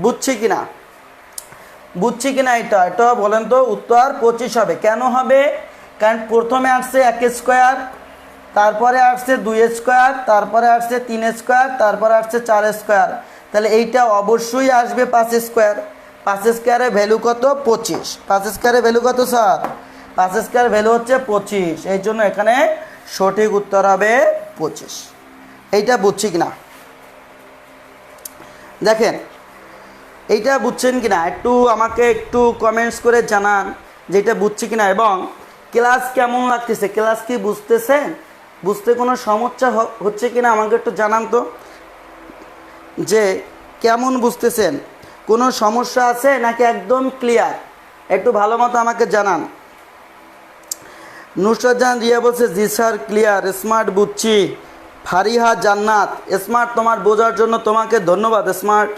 বুঝছি কিনা? বুঝছি কিনা? এটা বলেন তো। উত্তর 25 হবে। কেন হবে? কারণ প্রথমে আসছে 1 স্কোয়ার, তারপরে আসছে 2 স্কোয়ার, তারপরে আসছে 3 স্কোয়ার, তারপরে আসছে 4 স্কোয়ার। তাহলে এইটা অবশ্যই আসবে 5 স্কোয়ার। 5 স্কোয়ারের ভ্যালু কত? 25। 5 স্কোয়ারের ভ্যালু কত স্যার? 5 স্কোয়ার ভ্যালু হচ্ছে 25। এই জন্য এখানে সঠিক উত্তর হবে 25। এইটা বুঝছি কিনা দেখেন, এইটা বুঝছেন কিনা একটু আমাকে একটু কমেন্টস করে জানান যে এটা বুঝছি কিনা, এবং ক্লাস কেমন লাগতেছে, ক্লাস কি বুঝতেছেন, বুঝতে কোনো সমস্যা হচ্ছে কিনা আমাকে একটু জানান তো, যে কেমন বুঝতেছেন, কোনো সমস্যা আছে নাকি একদম ক্লিয়ার, একটু ভালো মতো আমাকে জানান। নুসরাত জাহান রিয়া বলছে জি স্যার ক্লিয়ার, স্মার্ট বুঝছি, ফারিহা জান্নাত, স্মার্ট তোমার বোঝার জন্য তোমাকে ধন্যবাদ স্মার্ট।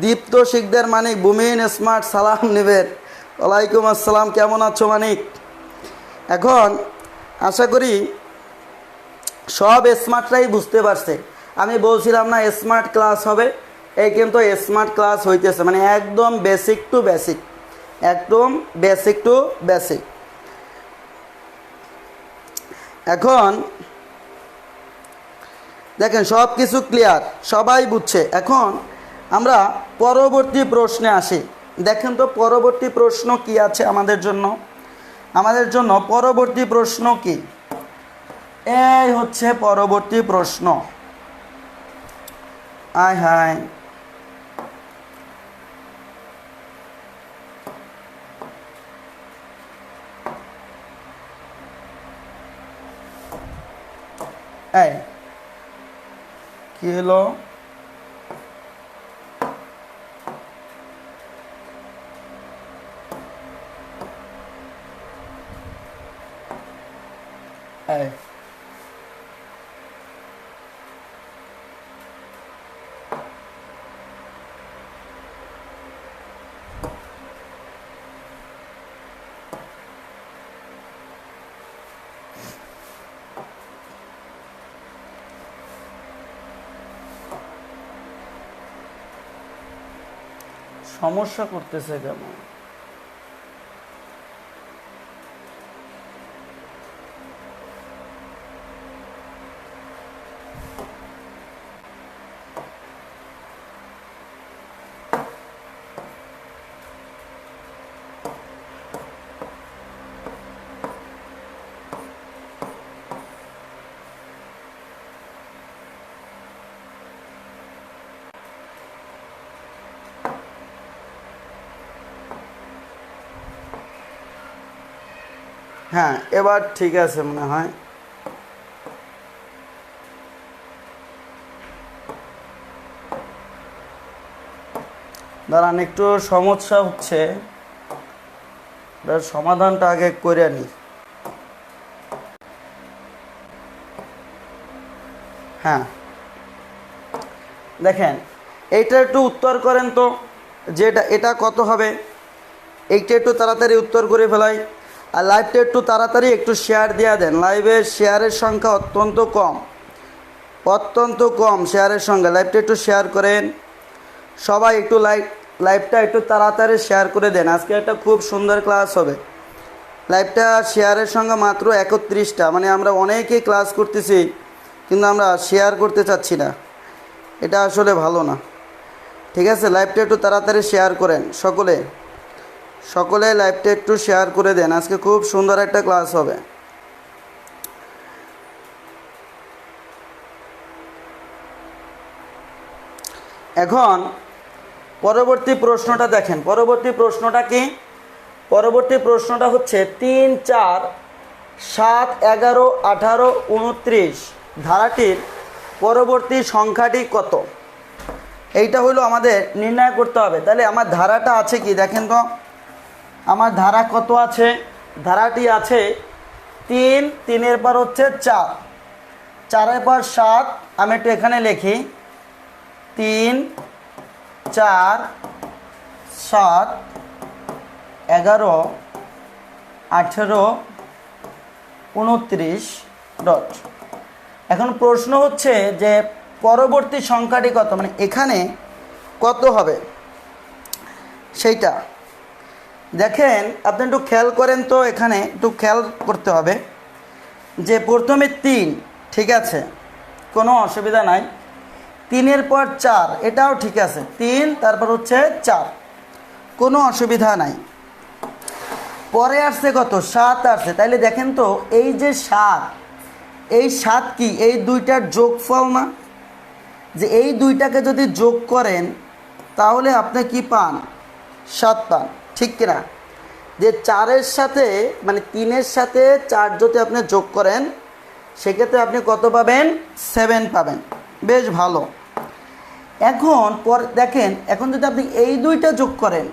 দীপ্ত শিকদার মানিক, বুমিন স্মার্ট সালাম নেবেন। ওয়ালাইকুম আসসালাম, কেমন আছো মানিক? এখন আশা করি সব স্মার্টরাই বুঝতে পারছে। আমি বলছিলাম না স্মার্ট ক্লাস হবে, এই কিন্তু স্মার্ট ক্লাস হইতেছে, মানে একদম বেসিক টু বেসিক, একদম বেসিক টু বেসিক। এখন দেখেন সব কিছু ক্লিয়ার, সবাই বুঝছে। এখন আমরা পরবর্তী প্রশ্নে আসি। দেখেন তো পরবর্তী প্রশ্ন কি আছে আমাদের জন্য। আমাদের জন্য পরবর্তী প্রশ্ন কি, এই হচ্ছে পরবর্তী প্রশ্ন। আয় হায়, এই কি হলো? এই সমস্যা করতেছে কেন? হ্যাঁ, এবার ঠিক আছে মনে হয়। দাঁড়ান, একটু সমস্যা হচ্ছে, এটার সমাধানটা আগে করে নি। হ্যাঁ দেখেন, এইটা একটু উত্তর করেন তো, যেটা এটা কত হবে, এইটা একটু তাড়াতাড়ি উত্তর করে ফেলাই। আর লাইভটা একটু তাড়াতাড়ি একটু শেয়ার দেওয়া দেন। লাইভের শেয়ারের সংখ্যা অত্যন্ত কম, অত্যন্ত কম শেয়ারের সংখ্যা। লাইভটা একটু শেয়ার করেন সবাই, একটু লাইভটা একটু তাড়াতাড়ি শেয়ার করে দেন। আজকে একটা খুব সুন্দর ক্লাস হবে। লাইভটা শেয়ারের সংখ্যা মাত্র 31টা, মানে আমরা অনেকেই ক্লাস করতেছি কিন্তু আমরা শেয়ার করতে চাচ্ছি না, এটা আসলে ভালো না। ঠিক আছে, লাইভটা একটু তাড়াতাড়ি শেয়ার করেন সকলে, সকলে লাইভটা একটু শেয়ার করে দেন। আজকে খুব সুন্দর একটা ক্লাস হবে। এখন পরবর্তী প্রশ্নটা দেখেন। পরবর্তী প্রশ্নটা কি? পরবর্তী প্রশ্নটা হচ্ছে 3, 4, 7, 11, 18, 29 ধারাটির পরবর্তী সংখ্যাটি কত? এইটা হলো আমাদের নির্ণয় করতে হবে। তাহলে আমার ধারাটা আছে কি দেখেন তো, আমার ধারা কত আছে? ধারাটি আছে 3, 3-এর পর হচ্ছে 4, 4-এর পর 7। আমি একটু এখানে লিখি 3, 4, 7, 11, 18, 29 ডট। এখন প্রশ্ন হচ্ছে যে পরবর্তী সংখ্যাটি কত, মানে এখানে কত হবে সেইটা দেখেন। আপনি একটু খেয়াল করেন তো, এখানে একটু খেয়াল করতে হবে যে প্রথমে 3, ঠিক আছে, কোনো অসুবিধা নাই। 3-এর পর 4, এটাও ঠিক আছে। 3, তারপর হচ্ছে 4, কোনো অসুবিধা নাই। পরে আসছে কত? 7 আসছে। তাইলে দেখেন তো এই যে 7, এই 7 কি এই দুইটার যোগফল না? যে এই দুইটাকে যদি যোগ করেন তাহলে আপনি কি পান? 7 পান, ঠিক কিনা? যে 4-এর সাথে মানে 3-এর সাথে 4 যদি আপনি যোগ করেন সেক্ষেত্রে আপনি কত পাবেন? 7 পাবেন। বেশ ভালো। এখন পর দেখেন, এখন যদি আপনি এই দুইটা যোগ করেন,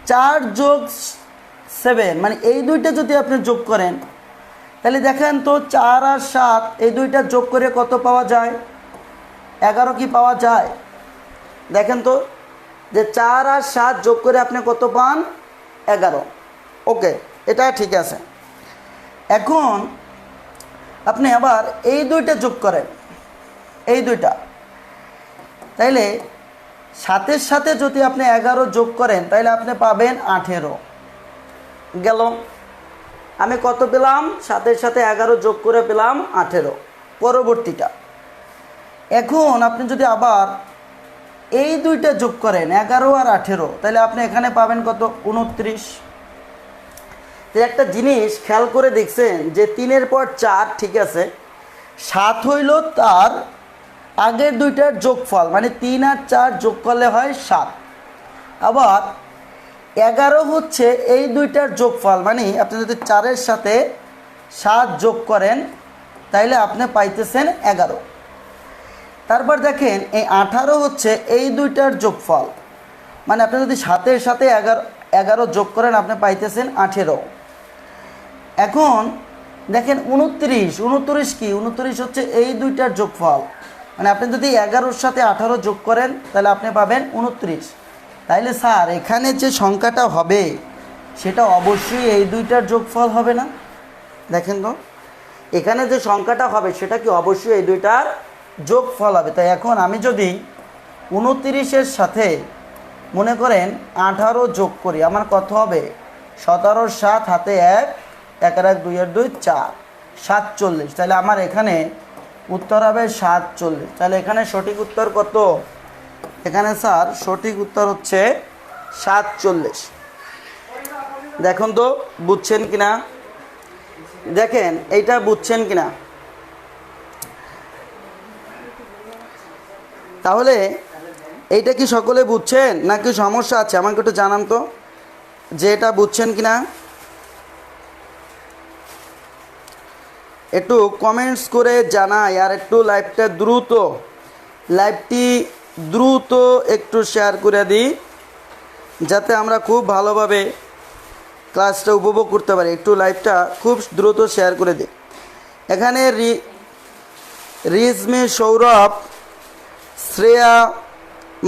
4 যোগ 7, মানে এই দুইটা যদি আপনি যোগ করেন তাহলে দেখেন তো 4 আর 7 এই দুইটা যোগ করে কত পাওয়া যায়? 11 কি পাওয়া যায়? দেখেন তো যে 4 আর 7 যোগ করে আপনি কত পান? 11। ওকে, এটা ঠিক আছে। এখন আপনি আবার এই দুইটা যোগ করেন, এই দুইটা, তাইলে 7-এর সাথে যদি আপনি 11 যোগ করেন তাহলে আপনি পাবেন 18 গেল। আমি কত পেলাম? 7-এর সাথে 11 যোগ করে পেলাম 18। পরবর্তীটা, এখন আপনি যদি আবার এই দুইটা যোগ করেন 11 আর 18, তাহলে আপনি এখানে পাবেন কত? 29। একটা জিনিস খেয়াল করে দেখছেন যে 3-এর পর 4 ঠিক আছে, 7 হইল তার আগের দুইটার যোগফল, মানে 3 আর 4 যোগ করলে হয় 7। আবার 11 হচ্ছে এই দুইটার যোগফল, মানে আপনি যদি 4-এর সাথে 7 যোগ করেন তাইলে আপনি পাইতেছেন 11। তারপর দেখেন এই 18 হচ্ছে এই দুইটার যোগফল, মানে আপনি যদি 7-এর সাথে 11 যোগ করেন আপনি পাইতেছেন 18। এখন দেখেন 29 কি? 29 হচ্ছে এই দুইটার যোগফল, মানে আপনি যদি 11-র সাথে 18 যোগ করেন তাহলে আপনি পাবেন 29। তাইলে স্যার এখানে যে সংখ্যাটা হবে সেটা অবশ্যই এই দুইটার যোগফল হবে না? দেখেন তো এখানে যে সংখ্যাটা হবে সেটা কি অবশ্যই এই দুইটার যোগফল হবে। তাই এখন আমি যদি 29-এর সাথে মনে করেন 18 যোগ করি, আমার কত হবে? 17, 7 হাতে 1, 1 আর 1 2 আর 2 4, 47। তাহলে আমার এখানে উত্তর হবে 47। তাহলে এখানে সঠিক উত্তর কত? এখানে স্যার সঠিক উত্তর হচ্ছে 47। দেখুন তো বুঝছেন কিনা, দেখেন এইটা বুঝছেন কিনা। তাহলে এইটা কি সকলে বুঝছেন নাকি সমস্যা আছে? আমাকে একটু জানান তো যে এটা বুঝছেন কিনা, একটু কমেন্টস করে জানাই। আর একটু লাইভটি দ্রুত একটু শেয়ার করে দিই যাতে আমরা খুব ভালোভাবে ক্লাসটা উপভোগ করতে পারি। একটু লাইভটা খুব দ্রুত শেয়ার করে দিই। এখানে রিজমি, সৌরভ, শ্রেয়া,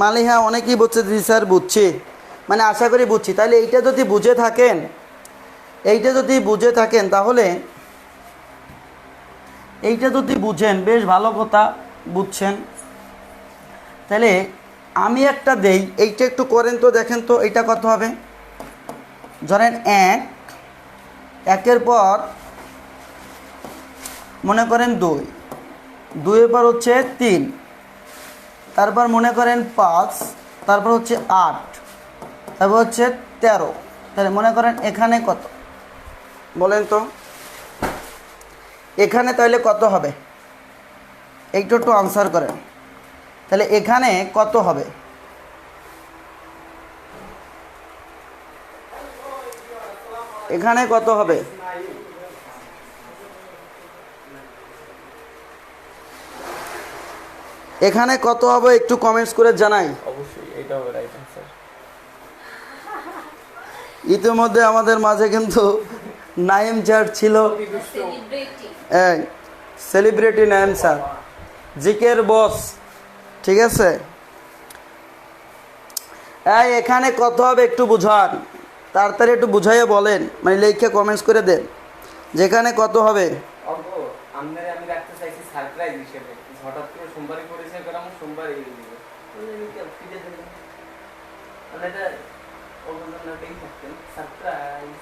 মালিহা অনেকেই বলছে জি স্যার বুঝছি, মানে আশা করি বুঝছি। তাহলে এইটা যদি বুঝে থাকেন তাহলে এইটা যদি বুঝেন বেশ ভালো কথা, বুঝছেন। তাহলে আমি একটা দেই, এইটা একটু করেন তো, দেখেন তো এইটা কত হবে। ধরেন 1-এর পর মনে করেন 2-এর পর হচ্ছে 3, তারপর মনে করেন 5, তারপর হচ্ছে 8, তারপর হচ্ছে 13। তাহলে মনে করেন এখানে কত বলেন তো? এখানে তাহলে কত হবে? এইটা একটু আনসার করেন। তাহলে এখানে কত হবে? এখানে কত হবে? এখানে কত হবে একটু কমেন্টস করে জানাই। অবশ্যই এটা হবে রাইট आंसर। ইতিমধ্যে আমাদের মাঝে কিন্তু নাইম স্যার ছিল, সেলিব্রিটি নাইম স্যার, জিকের বস, ঠিক আছে। এখানে কত হবে একটু বুঝান, তাড়াতাড়ি একটু বুঝাইয়ে বলেন, মানে লিখে কমেন্টস করে দেন যেখানে কত হবে। আমি রাখতে চাইছি সারপ্রাইজ হিসেবে, হঠাৎ করে সোমবারই করেছে কারণ সোমবারই দিয়ে দিব। মানে এটা অবদানটাই থাকতেন সারপ্রাইজ,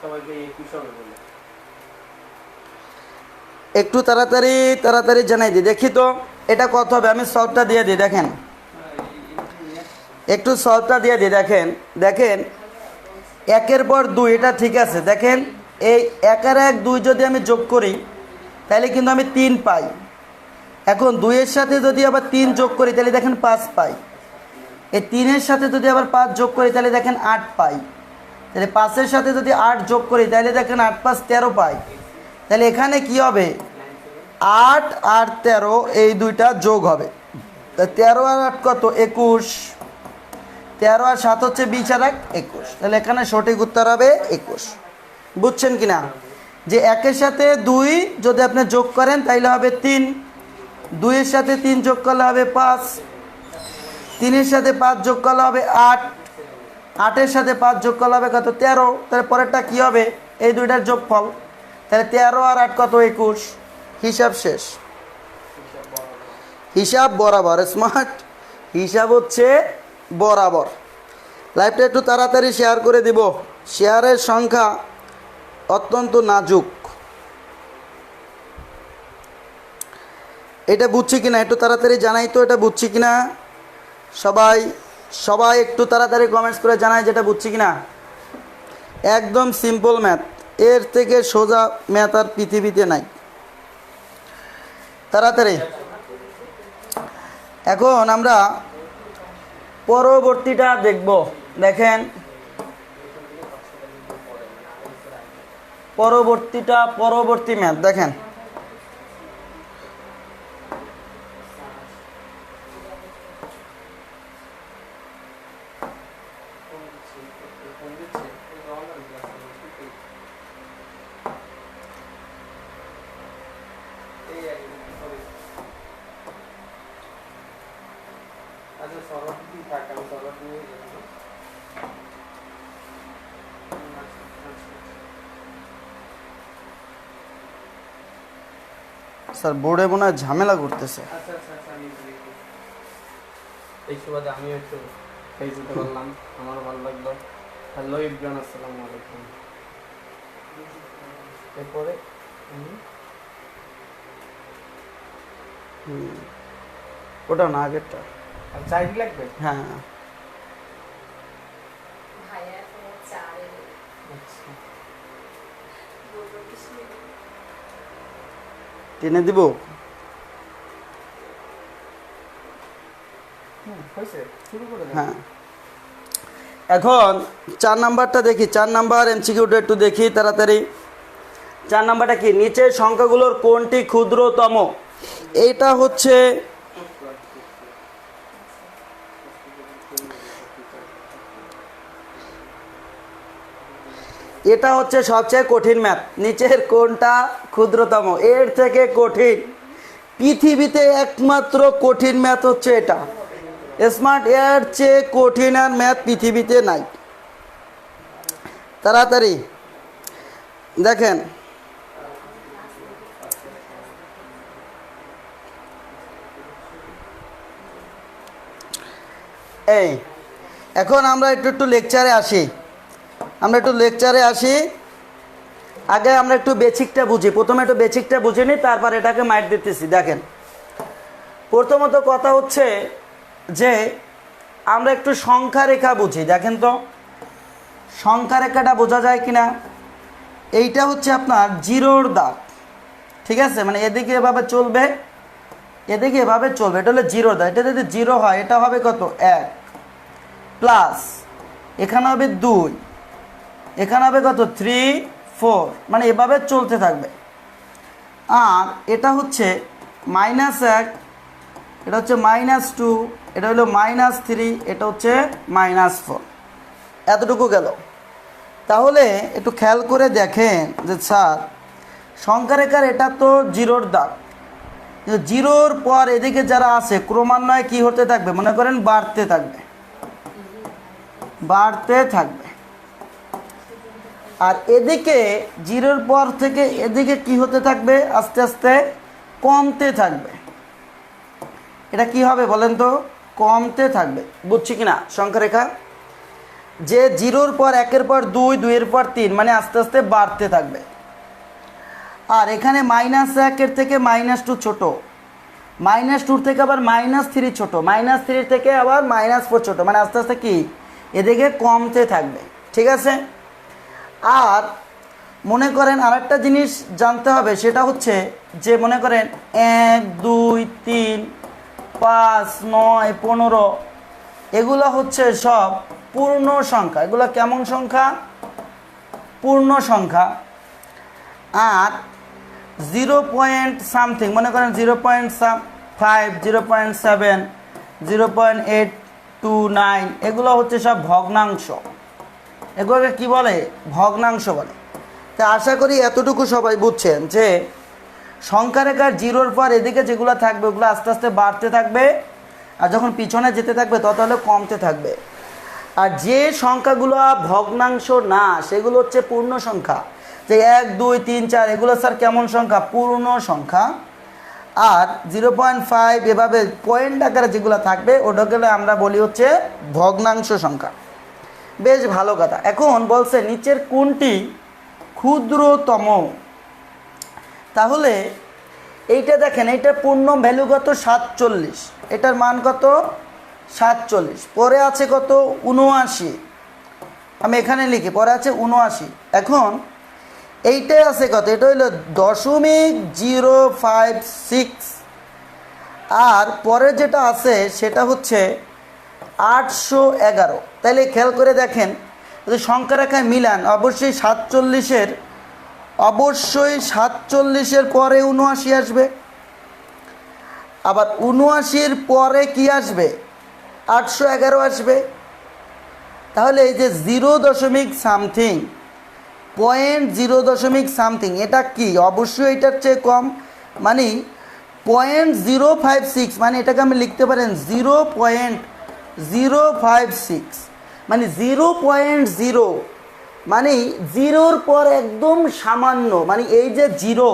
সবাইকে খুশি হবে বলে। একটু তাড়াতাড়ি জানাই দিই, দেখি তো এটা কত হবে। আমি সলভটা দিয়ে দিই, দেখেন একটু সলভটা দিয়ে দিই। দেখেন 1-এর পর 2, এটা ঠিক আছে। দেখেন এই 1 আর 1 2 যদি আমি যোগ করি তাহলে কিন্তু আমি 3 পাই। এখন 2-এর সাথে যদি আবার 3 যোগ করি তাহলে দেখেন 5 পাই। এই 3-এর সাথে যদি আবার 5 যোগ করি তাহলে দেখেন 8 পাই। তাহলে 5-এর সাথে যদি 8 যোগ করি তাহলে দেখেন 8 5 13 পাই। তাহলে এখানে কি হবে? 8 আর 13 এই দুইটা যোগ হবে। তা 13 আর 8 কত? 21। 13 আর 7 হচ্ছে 20 আর 1 21, তাহলে এখানে সঠিক উত্তর হবে 21। বুঝছেন কিনা যে একের সাথে 2 যদি আপনি যোগ করেন তাইলে হবে 3, 2 এর সাথে 3 যোগ করলে হবে 5, 3 এর সাথে 5 যোগ করলে হবে 8, 8 এর সাথে 5 যোগ করলে হবে কত 13, তাহলে পরেরটা কি হবে এই দুইটার যোগফল, তাহলে 13 আর 8 কত 21, হিসাব শেষ। হিসাব বরাবর, স্মার্ট হিসাব হচ্ছে বরাবর। লাইভটা একটু তাড়াতাড়ি শেয়ার করে দিব, শেয়ারের সংখ্যা অত্যন্ত নাজুক। এটা বুঝছি কিনা একটু তাড়াতাড়ি জানাই তো, এটা বুঝছি কিনা সবাই সবাই একটু তাড়াতাড়ি কমেন্টস করে জানাই যেটা বুঝছি কিনা। একদম সিম্পল ম্যাথ, এর থেকে সোজা ম্যাথ আর পৃথিবীতে নাই। তাড়াতাড়ি এখন আমরা পরবর্তীটা দেখব। দেখেন পরবর্তী ম্যাথ দেখেন, স্যার বোর্ডে মনে হয় ঝামেলা করতেছে। এই সুবাদে আমিও একটু ফেস দিতে পারলাম, আমারও ভালো লাগলো। হ্যালো ইব্রান, আসসালামু আলাইকুম। এরপরে ওটা না আগেরটা, আর চাইল্ড লাগবে। হ্যাঁ টেনে দিব। হ্যাঁ এখন 4 নাম্বারটা দেখি, 4 নাম্বার এমসিকিউটা একটু দেখি তাড়াতাড়ি। 4 নাম্বারটা কি, নিচের সংখ্যাগুলোর কোনটি ক্ষুদ্রতম? এইটা হচ্ছে সবচেয়ে কঠিন ম্যাথ। নিচের কোনটা ক্ষুদ্রতম, এর থেকে কঠিন পৃথিবীতে একমাত্র কঠিন ম্যাথ হচ্ছে এটা। স্মার্ট, এর চেয়ে কঠিন আর ম্যাথ পৃথিবীতে নাই। তাড়াতাড়ি দেখেন, এই এখন আমরা একটু লেকচারে আসি। আগে আমরা একটু বেসিকটা বুঝি, প্রথমে একটু বেসিকটা বুঝে নিই, তারপর এটাকে মাইট দিতেছি। দেখেন প্রথমত কথা হচ্ছে যে আমরা একটু সংখ্যা রেখা বুঝি। দেখেন তো সংখ্যা রেখাটা বোঝা যায় কিনা। এইটা হচ্ছে আপনার জিরোর দাগ, ঠিক আছে, মানে এদিকে এভাবে চলবে, এদিকে এভাবে চলবে, এটা হলো জিরোর দাগ। এটা যদি জিরো হয় এটা হবে কত 1 প্লাস এখানে হবে 2, এখানে হবে কত 3 4, মানে এভাবে চলতে থাকবে। আর এটা হচ্ছে -1, এটা হচ্ছে -2, এটা হলো -3, এটা হচ্ছে -4, এতটুকু গেল। তাহলে একটু খেয়াল করে দেখেন যে স্যার সংখ্যারেখার এটা তো জিরোর দাগ, জিরোর পর এদিকে যারা আছে ক্রমান্বয়ে কি হতে থাকবে, মনে করেন বাড়তে থাকবে। আর এদিকে জিরোর পর থেকে এদিকে কি হতে থাকবে, আস্তে আস্তে কমতে থাকবে। এটা কি হবে বলেন তো, কমতে থাকবে। বুঝছি কিনা সংখ্যারেখা, যে জিরোর পর 1-এর পর 2, 2-এর পর 3, মানে আস্তে আস্তে বাড়তে থাকবে। আর এখানে -1-এর থেকে -2 ছোট, -2 থেকে আবার -3 ছোট, -3 থেকে আবার -4 ছোট, মানে আস্তে আস্তে কি এদিকে কমতে থাকবে, ঠিক আছে। আর মনে করেন আরেকটা জিনিস জানতে হবে, সেটা হচ্ছে যে মনে করেন 1 2 3 5 9 15 এগুলো হচ্ছে সব পূর্ণ সংখ্যা। এগুলো কেমন সংখ্যা, পূর্ণ সংখ্যা। আর 0 পয়েন্ট সামথিং, মনে করেন 0.5 0.7 0.8 29 এগুলো হচ্ছে সব ভগ্নাংশ, এগুলোকে কি বলে? ভগ্নাংশ বলে। তা আশা করি এতটুকু সবাই বুঝছেন যে সংখ্যা রেখার জিরোর পর এদিকে যেগুলো থাকবে ওগুলো আস্তে আস্তে বাড়তে থাকবে, আর যখন পিছনে যেতে থাকবে তত হলে কমতে থাকবে। আর যে সংখ্যাগুলো ভগ্নাংশ না সেগুলো হচ্ছে পূর্ণ সংখ্যা, যে 1 2 3 4 এগুলো স্যার কেমন সংখ্যা? পূর্ণ সংখ্যা। আর 0.5 এভাবে পয়েন্ট আকারে যেগুলো থাকবে ওটাকে আমরা বলি হচ্ছে ভগ্নাংশ সংখ্যা। বেশ ভালো কথা। এখন বলছে নিচের কোনটি ক্ষুদ্রতম? তাহলে এইটা দেখেন, এইটা পূর্ণ ভ্যালু কত? 47। এটার মান কত? 47। পরে আছে কত? 79। আমি এখানে লিখি, পরে আছে 79। এখন এইটাই আছে কত? এটা হইল 0.056। আর পরে যেটা আছে সেটা হচ্ছে 811। তাইলে খেয়াল করে দেখেন, যদি সংখ্যা রেখায় মিলান অবশ্যই 47-এর পরে 79 আসবে, আবার 79-র পরে কি আসবে? 811 আসবে। তাহলে এই যে 0.something, 0.0 এটা কি? অবশ্যই এটার চেয়ে কম, মানে 0.056, মানে এটাকে আমি লিখতে পারেন 0.056, মানে 0.0, মানে জিরোর পর একদম সামান্য, মানে এই যে জিরো,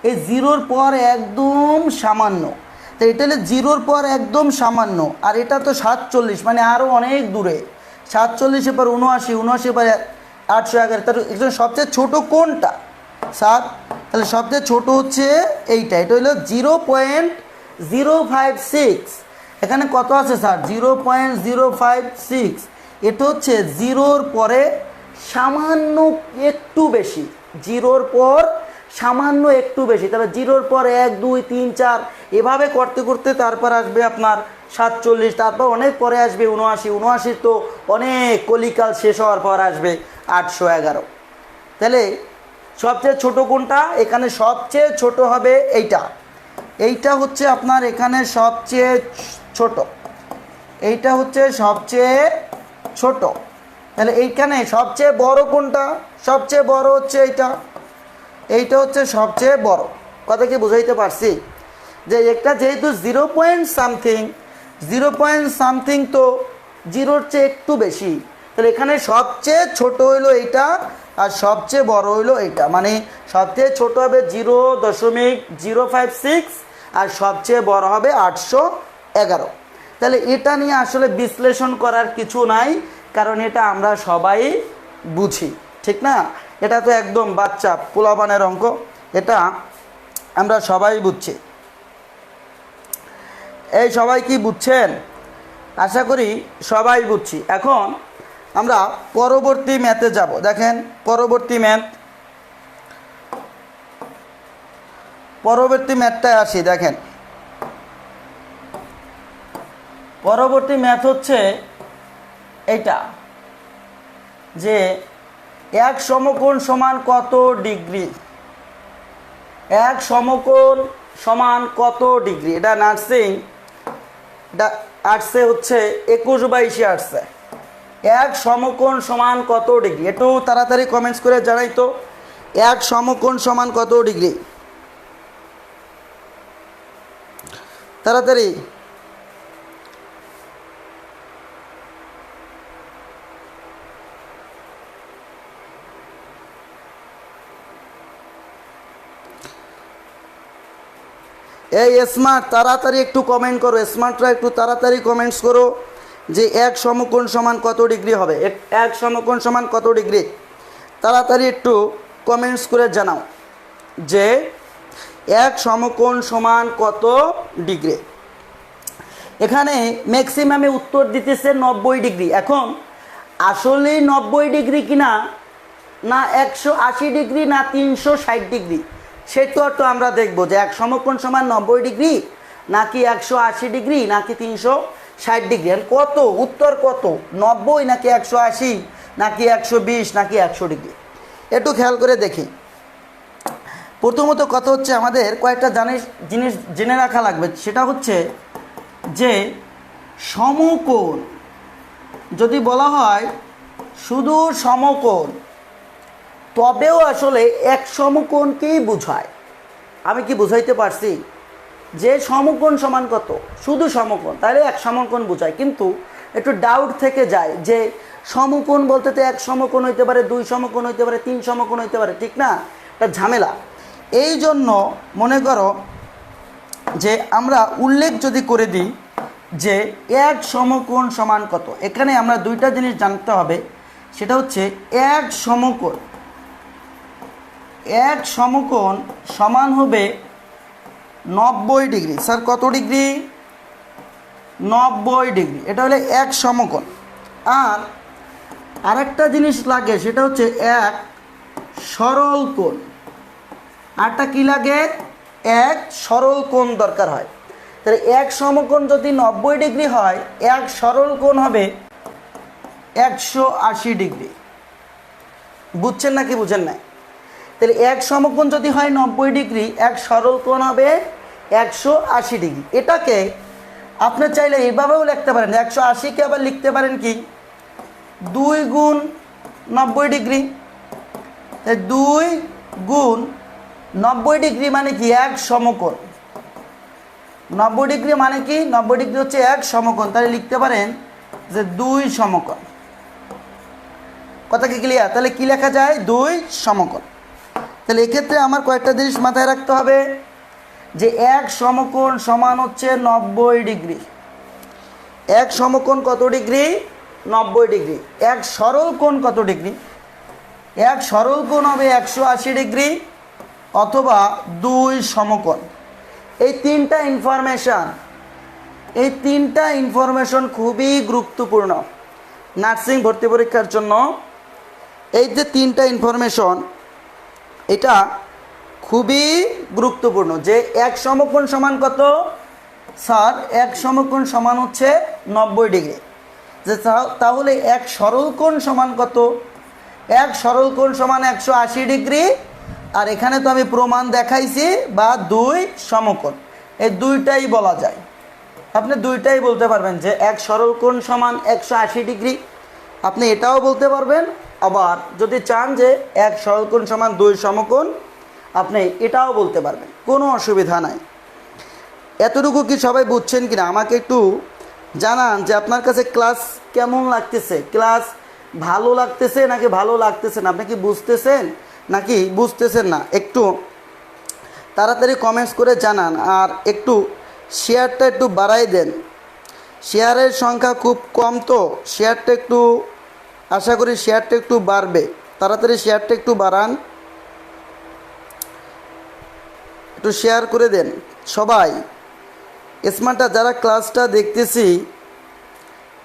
এই জিরোর পর একদম সামান্য। তো এটা হলে জিরোর পর একদম সামান্য, আর এটা তো 47, মানে আরও অনেক দূরে। 47-এর পর 79, 79-এর পর 811। তার একজন সবচেয়ে ছোট কোনটা স্যার? তাহলে সবচেয়ে ছোট হচ্ছে এইটা, এটা হলো 0.056। এখানে কত আছে স্যার? 0.056। এটা হচ্ছে জিরোর পরে সামান্য একটু বেশি, জিরোর পর সামান্য একটু বেশি। তবে জিরোর পর 1 2 3 4 এভাবে করতে করতে তারপর আসবে আপনার 47, তারপর অনেক পরে আসবে 79, 79 তো অনেক কলিকাল শেষ হওয়ার পর আসবে 811। তাহলে সবচেয়ে ছোট কোনটা? এখানে সবচেয়ে ছোট হবে এইটা, এইটা হচ্ছে আপনার এখানে সবচেয়ে ছোট, এইটা হচ্ছে সবচেয়ে ছোট। তাহলে এইখানে সবচেয়ে বড় কোনটা? সবচেয়ে বড় হচ্ছে এইটা, এইটা হচ্ছে সবচেয়ে বড়। কথা কি বুঝাইতে পারছি? যে একটা যেহেতু 0.something তো জিরোর চেয়ে একটু বেশি, তাহলে এখানে সবচেয়ে ছোট হইলো এইটা আর সবচেয়ে বড় হইলো এইটা, মানে সবচেয়ে ছোট হবে 0.056 আর সবচেয়ে বড় হবে 811। তাহলে এটা নিয়ে আসলে বিশ্লেষণ করার কিছু নাই, কারণ এটা আমরা সবাই বুঝি, ঠিক না? এটা তো একদম বাচ্চা পোলাপানের অঙ্ক, এটা আমরা সবাই বুঝছি। এই সবাই কি বুঝছেন? আশা করি সবাই বুঝছি। এখন আমরা পরবর্তী ম্যাথে যাব। দেখেন পরবর্তী ম্যাথটায় আসি। দেখেন পরবর্তী ম্যাথ হচ্ছে এইটা, যে এক সমকোণ সমান কত ডিগ্রি? এক সমকোণ সমান কত ডিগ্রি? এটা নার্সিং, এটা আসছে হচ্ছে 21/22 আসছে। এক সমকোণ সমান কত ডিগ্রি? একটু তাড়াতাড়ি কমেন্টস করে জানাই তো, এক সমকোণ সমান কত ডিগ্রি? তাড়াতাড়ি। এই স্মার্ট তাড়াতাড়ি একটু কমেন্ট করো, স্মার্টরা একটু তাড়াতাড়ি কমেন্টস করো যে এক সমকোণ সমান কত ডিগ্রি হবে। এক সমকোণ সমান কত ডিগ্রি? তাড়াতাড়ি একটু কমেন্টস করে জানাও যে এক সমকোণ সমান কত ডিগ্রি। এখানে ম্যাক্সিমামে উত্তর দিতেছে 90 ডিগ্রি। এখন আসলে 90 ডিগ্রি কিনা, না 180 ডিগ্রি, না 360 ডিগ্রি, সেটা তো আমরা দেখবো যে এক সমকোণ সমান 90 ডিগ্রি নাকি 180 ডিগ্রি নাকি 360 ডিগ্রি। কত উত্তর কত? 90 নাকি 180 নাকি 120 নাকি 100 ডিগ্রি? একটু খেয়াল করে দেখি। প্রথমত কথা হচ্ছে আমাদের কয়েকটা জিনিস জেনে রাখা লাগবে। সেটা হচ্ছে যে সমকোণ যদি বলা হয় শুধু সমকোণ, তবেও আসলে এক সমকোণকেই বোঝায়। আমি কি বুঝাইতে পারছি? যে সমকোণ সমান কত, শুধু সমকোণ, তাহলে এক সমকোণ বোঝায়। কিন্তু একটু ডাউট থেকে যায় যে সমকোণ বলতে তো এক সমকোণ হইতে পারে, দুই সমকোণ হইতে পারে, তিন সমকোণ হইতে পারে, ঠিক না? এটা ঝামেলা। এই জন্য মনে করো যে আমরা উল্লেখ যদি করে দিই যে এক সমকোণ সমান কত, এখানে আমরা দুইটা জিনিস জানতে হবে। সেটা হচ্ছে এক সমকোণ সমান হবে 90 ডিগ্রি। স্যার কত ডিগ্রি? 90 ডিগ্রি। এটা হলে এক সমকোণ। আর আরেকটা জিনিস লাগে, সেটা হচ্ছে এক সরল কোণ। আরটা কি লাগে? এক সরল কোণ দরকার হয়। তাহলে এক সমকোণ যদি 90 ডিগ্রি হয়, এক সরল কোণ হবে 180 ডিগ্রি। বুঝছেন নাকি বুঝেন নাই? তাহলে এক সমকোণ যদি হয় 90 ডিগ্রি, এক সরল কোণ হবে 180 ডিগ্রি। এটাকে আপনি চাইলে এইভাবেও লিখতে পারেন, 180কে আবার লিখতে পারেন কি 2 গুণ 90 ডিগ্রি। 2 গুণ 90 ডিগ্রি মানে কি এক সমকোণ। 90 ডিগ্রি মানে কি? 90 ডিগ্রি হচ্ছে এক সমকোণ। তাহলে লিখতে পারেন যে 2 সমকোণ। কথা কি ক্লিয়ার? তাহলে কি লেখা যায়? 2 সমকোণ। তাহলে এক্ষেত্রে আমার কয়েকটা জিনিস মাথায় রাখতে হবে যে এক সমকোণ সমান হচ্ছে 90 ডিগ্রি। এক সমকোণ কত ডিগ্রি? 90 ডিগ্রি। এক সরল কোণ কত ডিগ্রি? এক সরল কোণ হবে 180 ডিগ্রি অথবা 2 সমকোণ। এই তিনটা ইনফরমেশন খুবই গুরুত্বপূর্ণ নার্সিং ভর্তি পরীক্ষার জন্য। এই যে তিনটা ইনফরমেশন, এটা খুবই গুরুত্বপূর্ণ। যে এক সমকোণ সমান কত? স্যার এক সমকোণ সমান হচ্ছে 90 ডিগ্রি। যে তাহলে এক সরল কোণ সমান কত? এক সরল কোণ সমান 180 ডিগ্রি। আর এখানে তো আমি প্রমাণ দেখাইছি, বা 2 সমকোণ। এই দুইটাই বলা যায়। আপনি দুইটাই বলতে পারবেন যে এক সরল কোণ সমান 180 ডিগ্রি, আপনি এটাও বলতে পারবেন। আবার যদি চান যে এক সরল কোণ সমান 2 সমকোণ, আপনি এটাও বলতে পারবেন, কোনো অসুবিধা নাই। এতটুকু কি সবাই বুঝছেন কিনা আমাকে একটু জানান যে আপনার কাছে ক্লাস কেমন লাগতেছে? ক্লাস ভালো লাগতেছে নাকি ভালো লাগতেছে না? আপনি কি বুঝতেছেন নাকি বুঝতেছেন না? একটু তাড়াতাড়ি কমেন্টস করে জানান। আর একটু শেয়ারটা একটু বাড়াই দেন। শেয়ারের সংখ্যা খুব কম, তো শেয়ারটা একটু, আশা করি শেয়ারটা একটু বাড়বে। তাড়াতাড়ি শেয়ারটা একটু বাড়ান, একটু শেয়ার করে দেন সবাই। স্মার্টটা যারা ক্লাসটা দেখতেছি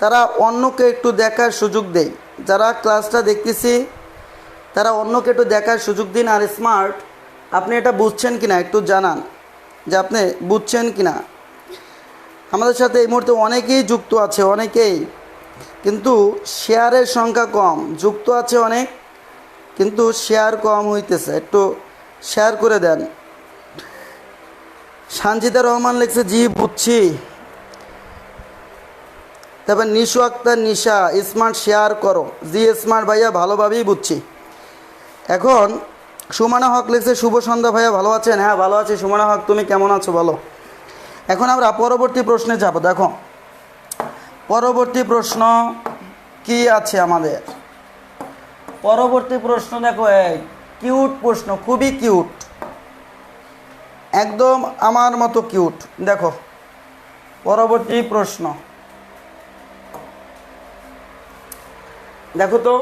তারা অন্যকে একটু দেখার সুযোগ দেয়। যারা ক্লাসটা দেখতেছি তারা অন্যকে একটু দেখার সুযোগ দিন। আর স্মার্ট আপনি এটা বুঝছেন কিনা একটু জানান যে আপনি বুঝছেন কিনা। আমাদের সাথে এই মুহূর্তে অনেকেই যুক্ত আছে, অনেকেই, কিন্তু শেয়ারের সংখ্যা কম। যুক্ত আছে অনেক, কিন্তু শেয়ার কম হইতেছে। একটু শেয়ার করে দেন। সানজিদা রহমান লিখছে জি বুঝছি। তারপর নিশু আক্তার নিশা, স্মার্ট শেয়ার করো। জি স্মার্ট ভাইয়া ভালোভাবেই বুঝছি। এখন সুমনা হক লিখছে শুভ সন্ধ্যা ভাইয়া, ভালো আছেন? হ্যাঁ ভালো আছি সুমনা হক, তুমি কেমন আছো বলো। এখন আমরা পরবর্তী প্রশ্নে যাব। দেখো পরবর্তী প্রশ্ন কি আছে আমাদের। পরবর্তী প্রশ্ন দেখো, এই কিউট প্রশ্ন, খুবই কিউট, একদম আমার মতো কিউট। দেখো পরবর্তী প্রশ্ন, দেখো তো,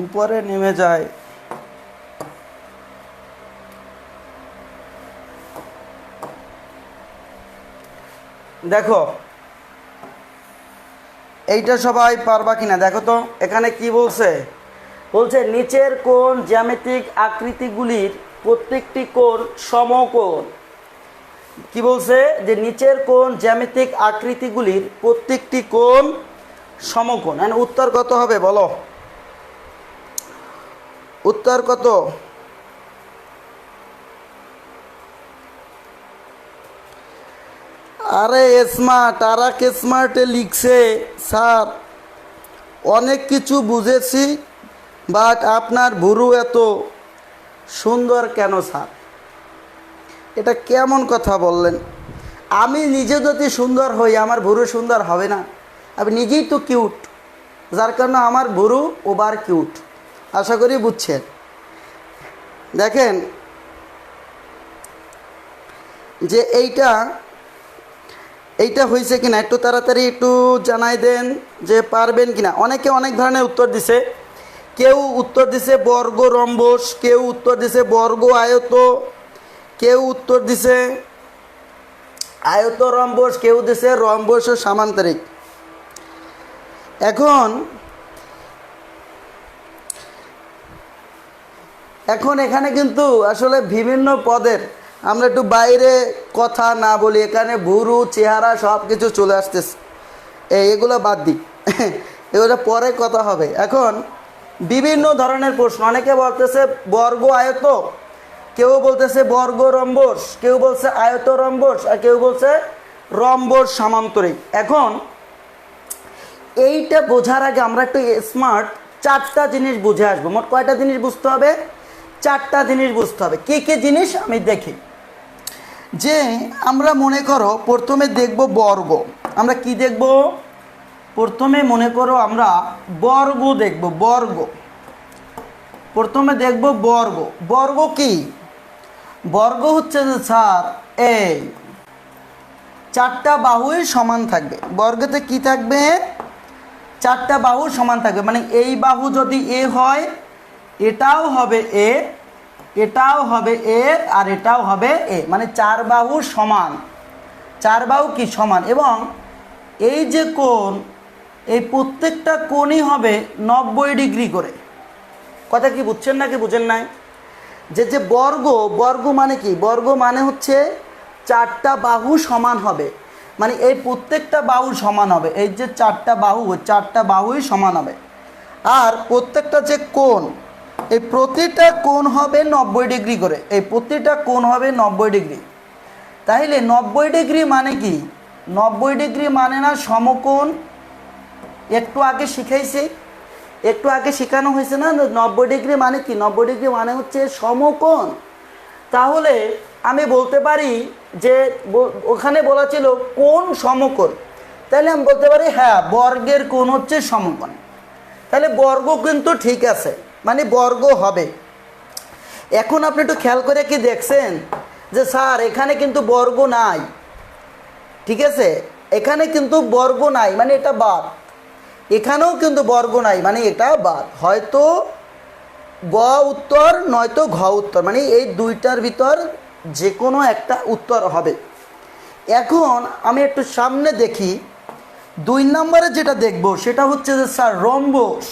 উপরে নেমে যায়। দেখো এইটা সবাই পারবা কিনা দেখো তো। এখানে কি বলছে? বলছে নিচের কোণ জ্যামিতিক আকৃতিগুলির প্রত্যেকটি কোণ সমকোণ। কি বলছে যে নিচের কোণ জ্যামিতিক আকৃতিগুলির প্রত্যেকটি কোণ সমকোণ। উত্তর কত হবে বলো, উত্তর কত? আরে স্মার্ট, আর এক স্মার্টে লিখছে স্যার অনেক কিছু বুঝেছি, বাট আপনার ভুরু এত সুন্দর কেন স্যার? এটা কেমন কথা বললেন? আমি নিজে যদি সুন্দর হই আমার ভুরু সুন্দর হবে না? আমি নিজেই তো কিউট, যার কারণে আমার ভুরু ওভার কিউট। আশা করি বুঝছেন। দেখেন যে এইটা হয়েছে কিনা একটু তাড়াতাড়ি একটু জানাই দেন যে পারবেন কিনা। অনেকে অনেক ধরনের উত্তর দিছে। কেউ উত্তর দিছে বর্গ রম্বস, কেউ উত্তর দিছে বর্গ আয়ত, কেউ উত্তর দিছে আয়ত রম্বস, কেউ দিছে রম্বস ও সামান্তরিক। এখন এখানে কিন্তু আসলে বিভিন্ন পদের আমরা একটু বাইরে কথা না বলি, এখানে ভুরু চেহারা সব কিছু চলে আসতেছে, এগুলো বাদ দিই, এগুলো পরে কথা হবে। এখন বিভিন্ন ধরনের প্রশ্ন, অনেকে বলতেছে বর্গ আয়ত, কেউ বলতেছে বর্গ রম্বস, কেউ বলছে আয়ত রম্বস, আর কেউ বলছে রম্বস সামান্তরিক। এখন এইটা বোঝার আগে আমরা একটু স্মার্ট চারটা জিনিস বুঝে আসবো। মোট কয়টা জিনিস বুঝতে হবে? চারটা জিনিস বুঝতে হবে। কী কী জিনিস আমি দেখি। যে আমরা মনে করো প্রথমে দেখব বর্গ। আমরা কি দেখব? প্রথমে মনে করো আমরা বর্গ দেখব। বর্গ প্রথমে দেখব বর্গ। বর্গ কি? বর্গ হচ্ছে যে স্যার এই চারটা বাহুই সমান থাকবে। বর্গতে কি থাকবে? চারটা বাহু সমান থাকবে। মানে এই বাহু যদি এ হয় এটাও হবে এ, এটাও হবে এ, আর এটাও হবে এ, মানে চার বাহু সমান। চার বাহু কি সমান? এবং এই যে কোণ, এই প্রত্যেকটা কোণই হবে 90 ডিগ্রি করে। কথা কি বুঝছেন নাকি বুঝেন নাই? যে বর্গ, বর্গ মানে কি? বর্গ মানে হচ্ছে চারটা বাহু সমান হবে, মানে এই প্রত্যেকটা বাহু সমান হবে। এই যে চারটা বাহু, চারটা বাহুই সমান হবে। আর প্রত্যেকটা যে কোণ, এই প্রতিটা কোণ হবে 90 ডিগ্রি করে। এই প্রতিটা কোণ হবে 90 ডিগ্রি। তাইলে 90 ডিগ্রি মানে কি? 90 ডিগ্রি মানে না সমকোণ? একটু আগে শিখাইছি, একটু আগে শেখানো হয়েছে না 90 ডিগ্রি মানে কি? 90 ডিগ্রি মানে হচ্ছে সমকোণ। তাহলে আমি বলতে পারি যে ওখানে বলা ছিল কোণ সমকোণ, তাহলে আমি বলতে পারি হ্যাঁ বর্গের কোণ হচ্ছে সমকোণ। তাহলে বর্গ কিন্তু ঠিক আছে, মানে বর্গ হবে। এখন আপনি একটু খেয়াল করে কি দেখছেন যে স্যার এখানে কিন্তু বর্গ নাই, ঠিক আছে, এখানে কিন্তু বর্গ নাই, মানে এটা বাদ। এখানেও কিন্তু বর্গ নাই, মানে এটা বাদ। হয়তো গ উত্তর নয়তো ঘ উত্তর, মানে এই দুইটার ভিতর যে কোনো একটা উত্তর হবে। এখন আমি একটু সামনে দেখি, 2 নম্বরে যেটা দেখব সেটা হচ্ছে যে স্যার রম্বস।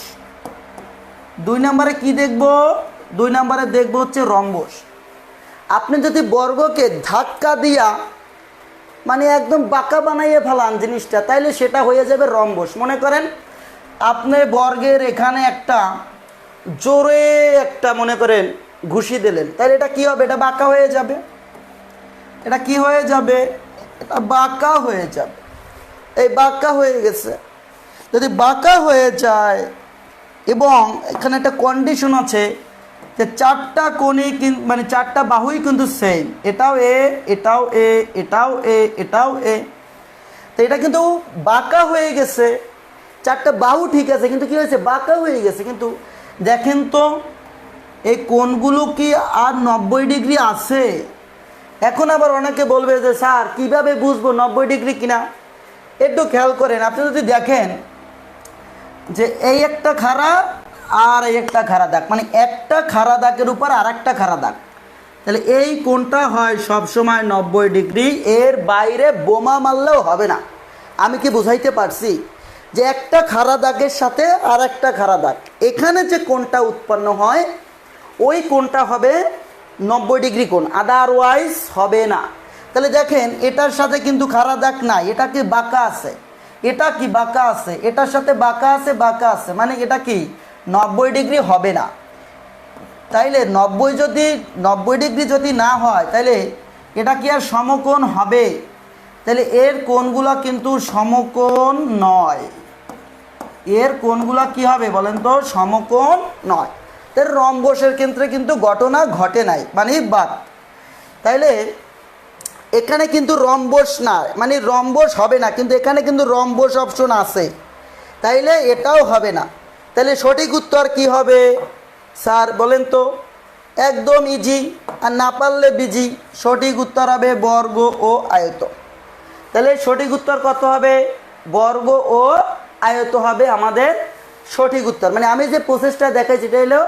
2 নম্বরে কি দেখব? 2 নম্বরে দেখব হচ্ছে রম্বস। আপনি যদি বর্গকে ধাক্কা দিয়া মানে একদম বাঁকা বানাইয়ে ফেলান জিনিসটা, তাইলে সেটা হয়ে যাবে রম্বস। মনে করেন আপনি বর্গের এখানে একটা জোরে একটা মনে করেন ঘুষি দিলেন, তাহলে এটা কি হবে? এটা বাঁকা হয়ে যাবে। এটা কি হয়ে যাবে? এটা বাঁকা হয়ে যাবে। এই বাঁকা হয়ে গেছে। যদি বাঁকা হয়ে যায়, এবং এখানে একটা কন্ডিশন আছে যে চারটা কোণই মানে চারটা বাহুই কিন্তু সেম, এটাও এ, এটাও এ, এটাও এ, এটাও এ, তো এটা কিন্তু বাঁকা হয়ে গেছে। চারটা বাহু ঠিক আছে, কিন্তু কি হয়েছে? বাঁকা হয়ে গেছে। কিন্তু দেখেন তো এই কোণগুলো কি আর 90 ডিগ্রি আছে? এখন আবার অনেকে বলবে যে স্যার কিভাবে বুঝবো 90 ডিগ্রি কিনা? একটু খেয়াল করেন। আপনি যদি দেখেন যে এই একটা খাড়া আর এই একটা খাড়া দাগ, মানে একটা খাড়া দাগের উপর আর একটা খাড়া দাগ, তাহলে এই কোণটা হয় সবসময় 90 ডিগ্রি। এর বাইরে বোমা মারলেও হবে না। আমি কি বুঝাইতে পারছি? যে একটা খাড়া দাগের সাথে আর একটা খাড়া দাগ, এখানে যে কোণটা উৎপন্ন হয় ওই কোণটা হবে 90 ডিগ্রি কোণ, আদারওয়াইজ হবে না। তাহলে দেখেন এটার সাথে কিন্তু খাড়া দাগ নাই, এটা কি বাঁকা আছে, এটা কি বাঁকা আছে, এটার সাথে বাঁকা আছে, বাঁকা আছে, মানে এটা কি 90 ডিগ্রি হবে না। তাইলে 90 ডিগ্রি যদি না হয় তাহলে এটা কি আর সমকোণ হবে? তাহলে এর কোণগুলো কিন্তু সমকোণ নয়, এর কোণগুলো কি হবে বলেন তো? সমকোণ নয়। তাহলে রম্বসের ক্ষেত্রে কিন্তু ঘটনা ঘটে নাই, মানে বাদ। তাইলে এখানে কিন্তু রম্বস না, মানে রম্বস হবে না, কিন্তু এখানে কিন্তু রম্বস অপশন আছে, তাইলে এটাও হবে না। তাহলে সঠিক উত্তর কি হবে স্যার বলেন তো? একদম ইজি, আর না পারলে বিজি। সঠিক উত্তর হবে বর্গ ও আয়ত। তাহলে সঠিক উত্তর কত হবে? বর্গ ও আয়ত হবে আমাদের সঠিক উত্তর। মানে আমি যে প্রসেসটা দেখাই সেটা হলো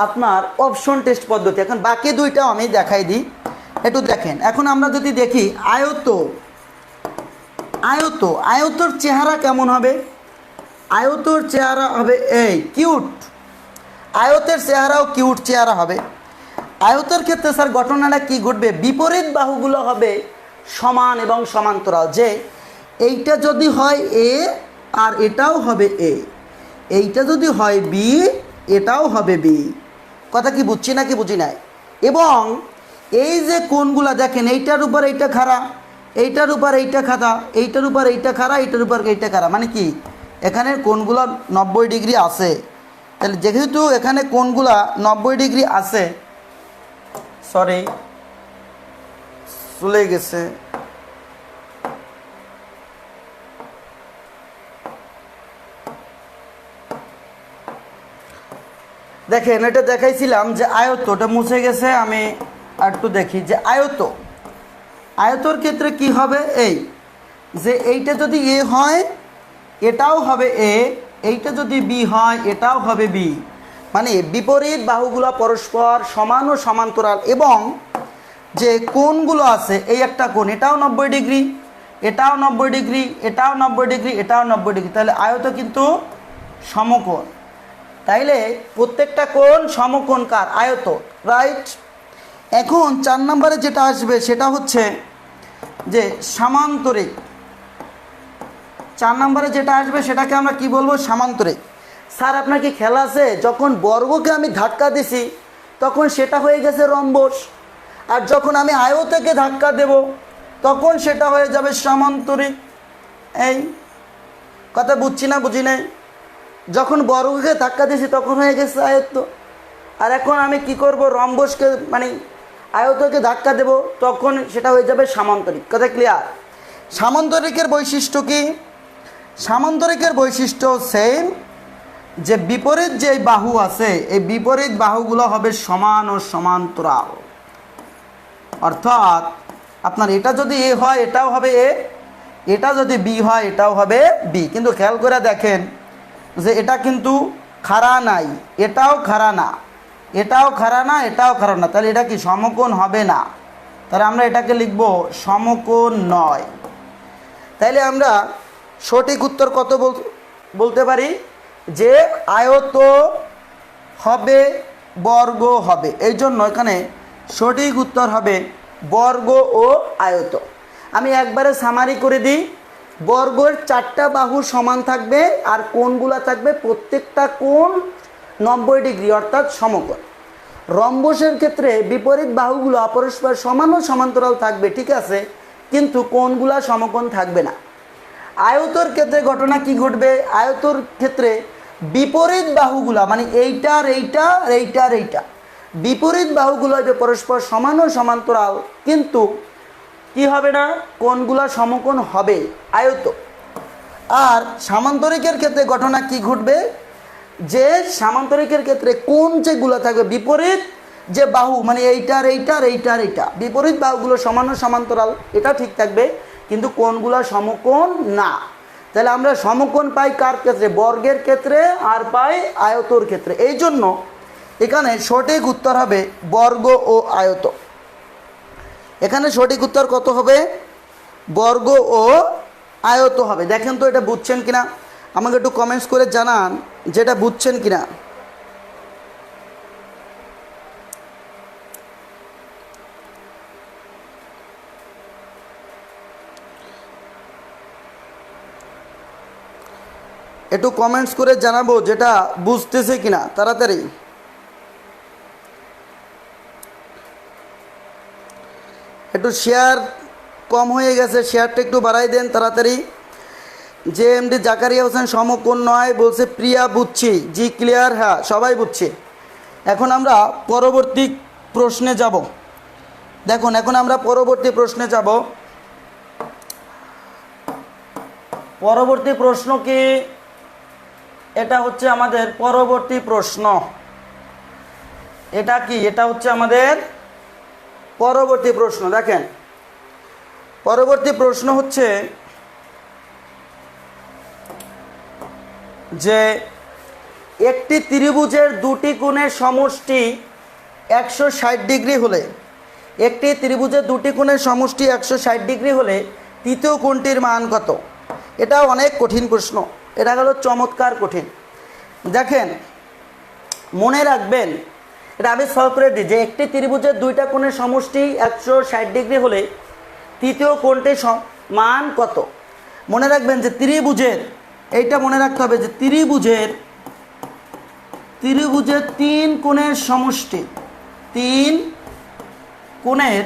আপনার অপশন টেস্ট পদ্ধতি। এখন বাকি দুইটাও আমি দেখাই দিই, একটু দেখেন। এখন আমরা যদি দেখি আয়ত, আয়ত আয়তর চেহারা কেমন হবে? আয়তর চেহারা হবে এই কিউট, আয়তের চেহারাও কিউট চেহারা হবে। আয়তের ক্ষেত্রে স্যার ঘটনাটা কি ঘটবে? বিপরীত বাহুগুলো হবে সমান এবং সমান্তরাল। যে এইটা যদি হয় এ আর এটাও হবে এ, এইটা যদি হয় বি এটাও হবে বি। কথা কি বুঝছি না কি বুঝি নাই? এবং এই যে কোণগুলা দেখেন, এইটার উপর এইটা খাড়া, এইটার উপর এইটা খাড়া, এইটার উপর এইটা খাড়া, এইটার উপর এইটা খাড়া, মানে কি এখানে কোণগুলো 90 ডিগ্রি আছে। তাহলে যেহেতু এখানে কোণগুলা 90 ডিগ্রি আছে, সরি চলে গেছে, দেখেন এটা দেখাইছিলাম যে আয়ত, ওটা মুছে গেছে, আমি একটু দেখি যে আয়ত, আয়তর ক্ষেত্রে কি হবে? এই যে এইটা যদি এ হয় এটাও হবে এ, এইটা যদি বি হয় এটাও হবে বি, মানে বিপরীত বাহুগুলো পরস্পর সমান ও সমান্তরাল। এবং যে কোণগুলো আছে, এই একটা কোণ এটাও 90 ডিগ্রি, এটাও 90 ডিগ্রি, এটাও 90 ডিগ্রি, এটাও 90 ডিগ্রি, তাহলে আয়ত কিন্তু সমকোণ। তাইলে প্রত্যেকটা কোণ সমকোণ কার? আয়ত, রাইট। এখন 4 নম্বরে যেটা আসবে সেটা হচ্ছে যে সামান্তরিক। 4 নম্বরে যেটা আসবে সেটাকে আমরা কি বলবো? সামান্তরিক। স্যার আপনার কি খেয়াল আছে, যখন বর্গকে আমি ধাক্কা দিছি তখন সেটা হয়ে গেছে রম্বস, আর যখন আমি আয়তকে ধাক্কা দেব তখন সেটা হয়ে যাবে সামান্তরিক। এই কথা বুঝছি না বুঝি নাই? যখন বর্গকে ধাক্কা দিয়েছি তখন হয়ে গেছে আয়ত্ত, আর এখন আমি কি করব? রম্বসকে মানে আয়তকে ধাক্কা দেব তখন সেটা হয়ে যাবে সামান্তরিক। কথা ক্লিয়ার? সামান্তরিকের বৈশিষ্ট্য কি? সামান্তরিকের বৈশিষ্ট্য সেম, যে বিপরীত যে বাহু আছে এই বিপরীত বাহুগুলো হবে সমান ও সমান্তরাল। অর্থাৎ আপনার এটা যদি এ হয় এটাও হবে এ, এটা যদি বি হয় এটাও হবে বি। কিন্তু খেয়াল করে দেখেন যে এটা কিন্তু খাড়া নাই, এটাও খাড়া না, এটাও খাড়া না, এটাও খাড়া না, তাহলে এটা কি সমকোণ হবে না। তাহলে আমরা এটাকে লিখব সমকোণ নয়। তাইলে আমরা সঠিক উত্তর কত বলতে পারি? যে আয়ত হবে বর্গ হবে। এই জন্য এখানে সঠিক উত্তর হবে বর্গ ও আয়ত। আমি একবারে সামারি করে দিই, বর্গের 4টা বাহু সমান থাকবে আর কোণগুলো থাকবে প্রত্যেকটা কোণ 90 ডিগ্রি অর্থাৎ সমকোণ। রম্বসের ক্ষেত্রে বিপরীত বাহুগুলো পরস্পর সমান ও সমান্তরাল থাকবে, ঠিক আছে, কিন্তু কোণগুলো সমকোণ থাকবে না। আয়তর ক্ষেত্রে ঘটনা কি ঘটবে? আয়তর ক্ষেত্রে বিপরীত বাহুগুলা মানে এইটার এইটা আর এইটার এইটা, বিপরীত বাহুগুলো হবে পরস্পর সমান ও সমান্তরাল, কিন্তু কি হবে না? কোণগুলা সমকোণ হবে আয়ত। আর সামান্তরিকের ক্ষেত্রে ঘটনা কি ঘটবে? যে সামান্তরিকের ক্ষেত্রে কোণ যেগুলো থাকবে বিপরীত যে বাহু মানে এইটার এইটার এইটার এইটা, বিপরীত বাহুগুলো সমান ও সমান্তরাল, এটা ঠিক থাকবে, কিন্তু কোণগুলো সমকোণ না। তাহলে আমরা সমকোণ পাই কার ক্ষেত্রে? বর্গের ক্ষেত্রে, আর পাই আয়তর ক্ষেত্রে। এই জন্য এখানে সঠিক উত্তর হবে বর্গ ও আয়ত। এখানে সঠিক উত্তর কত হবে? বর্গ ও আয়ত হবে। দেখেন তো এটা বুঝছেন কিনা, আমাকে একটু কমেন্টস করে জানান যেটা বুঝছেন কিনা। একটু কমেন্টস করে জানাবো যেটা বুঝতেছে কিনা তাড়াতাড়ি। একটু শেয়ার কম হয়ে গেছে, শেয়ারটা একটু বাড়াই দেন তাড়াতাড়ি। জে এমডি জাকারিয়া হোসেন সমকোণ নয় বলছে, প্রিয়া বুঝছি, জি ক্লিয়ার, হ্যাঁ সবাই বুঝছি। এখন আমরা পরবর্তী প্রশ্নে যাব। দেখুন এখন আমরা পরবর্তী প্রশ্নে যাব। পরবর্তী প্রশ্ন কি, এটা হচ্ছে আমাদের পরবর্তী প্রশ্ন। এটা কি, এটা হচ্ছে আমাদের পরবর্তী প্রশ্ন। দেখেন পরবর্তী প্রশ্ন হচ্ছে যে একটি ত্রিভুজের দুটি কোণের সমষ্টি 160 ডিগ্রি হলে, একটি ত্রিভুজের দুটি কোণের সমষ্টি 160 ডিগ্রি হলে তৃতীয় কোণটির মান কত? এটা অনেক কঠিন প্রশ্ন, এটা হলো চমৎকার কঠিন। দেখেন মনে রাখবেন, এটা আমি সলভ করে দিই যে একটি ত্রিভুজের দুইটা কোণের সমষ্টি 160 ডিগ্রি হলে তৃতীয় কোণটির মান কত? মনে রাখবেন যে ত্রিভুজের, এইটা মনে রাখতে হবে যে ত্রিভুজের তিন কোণের সমষ্টি, তিন কোণের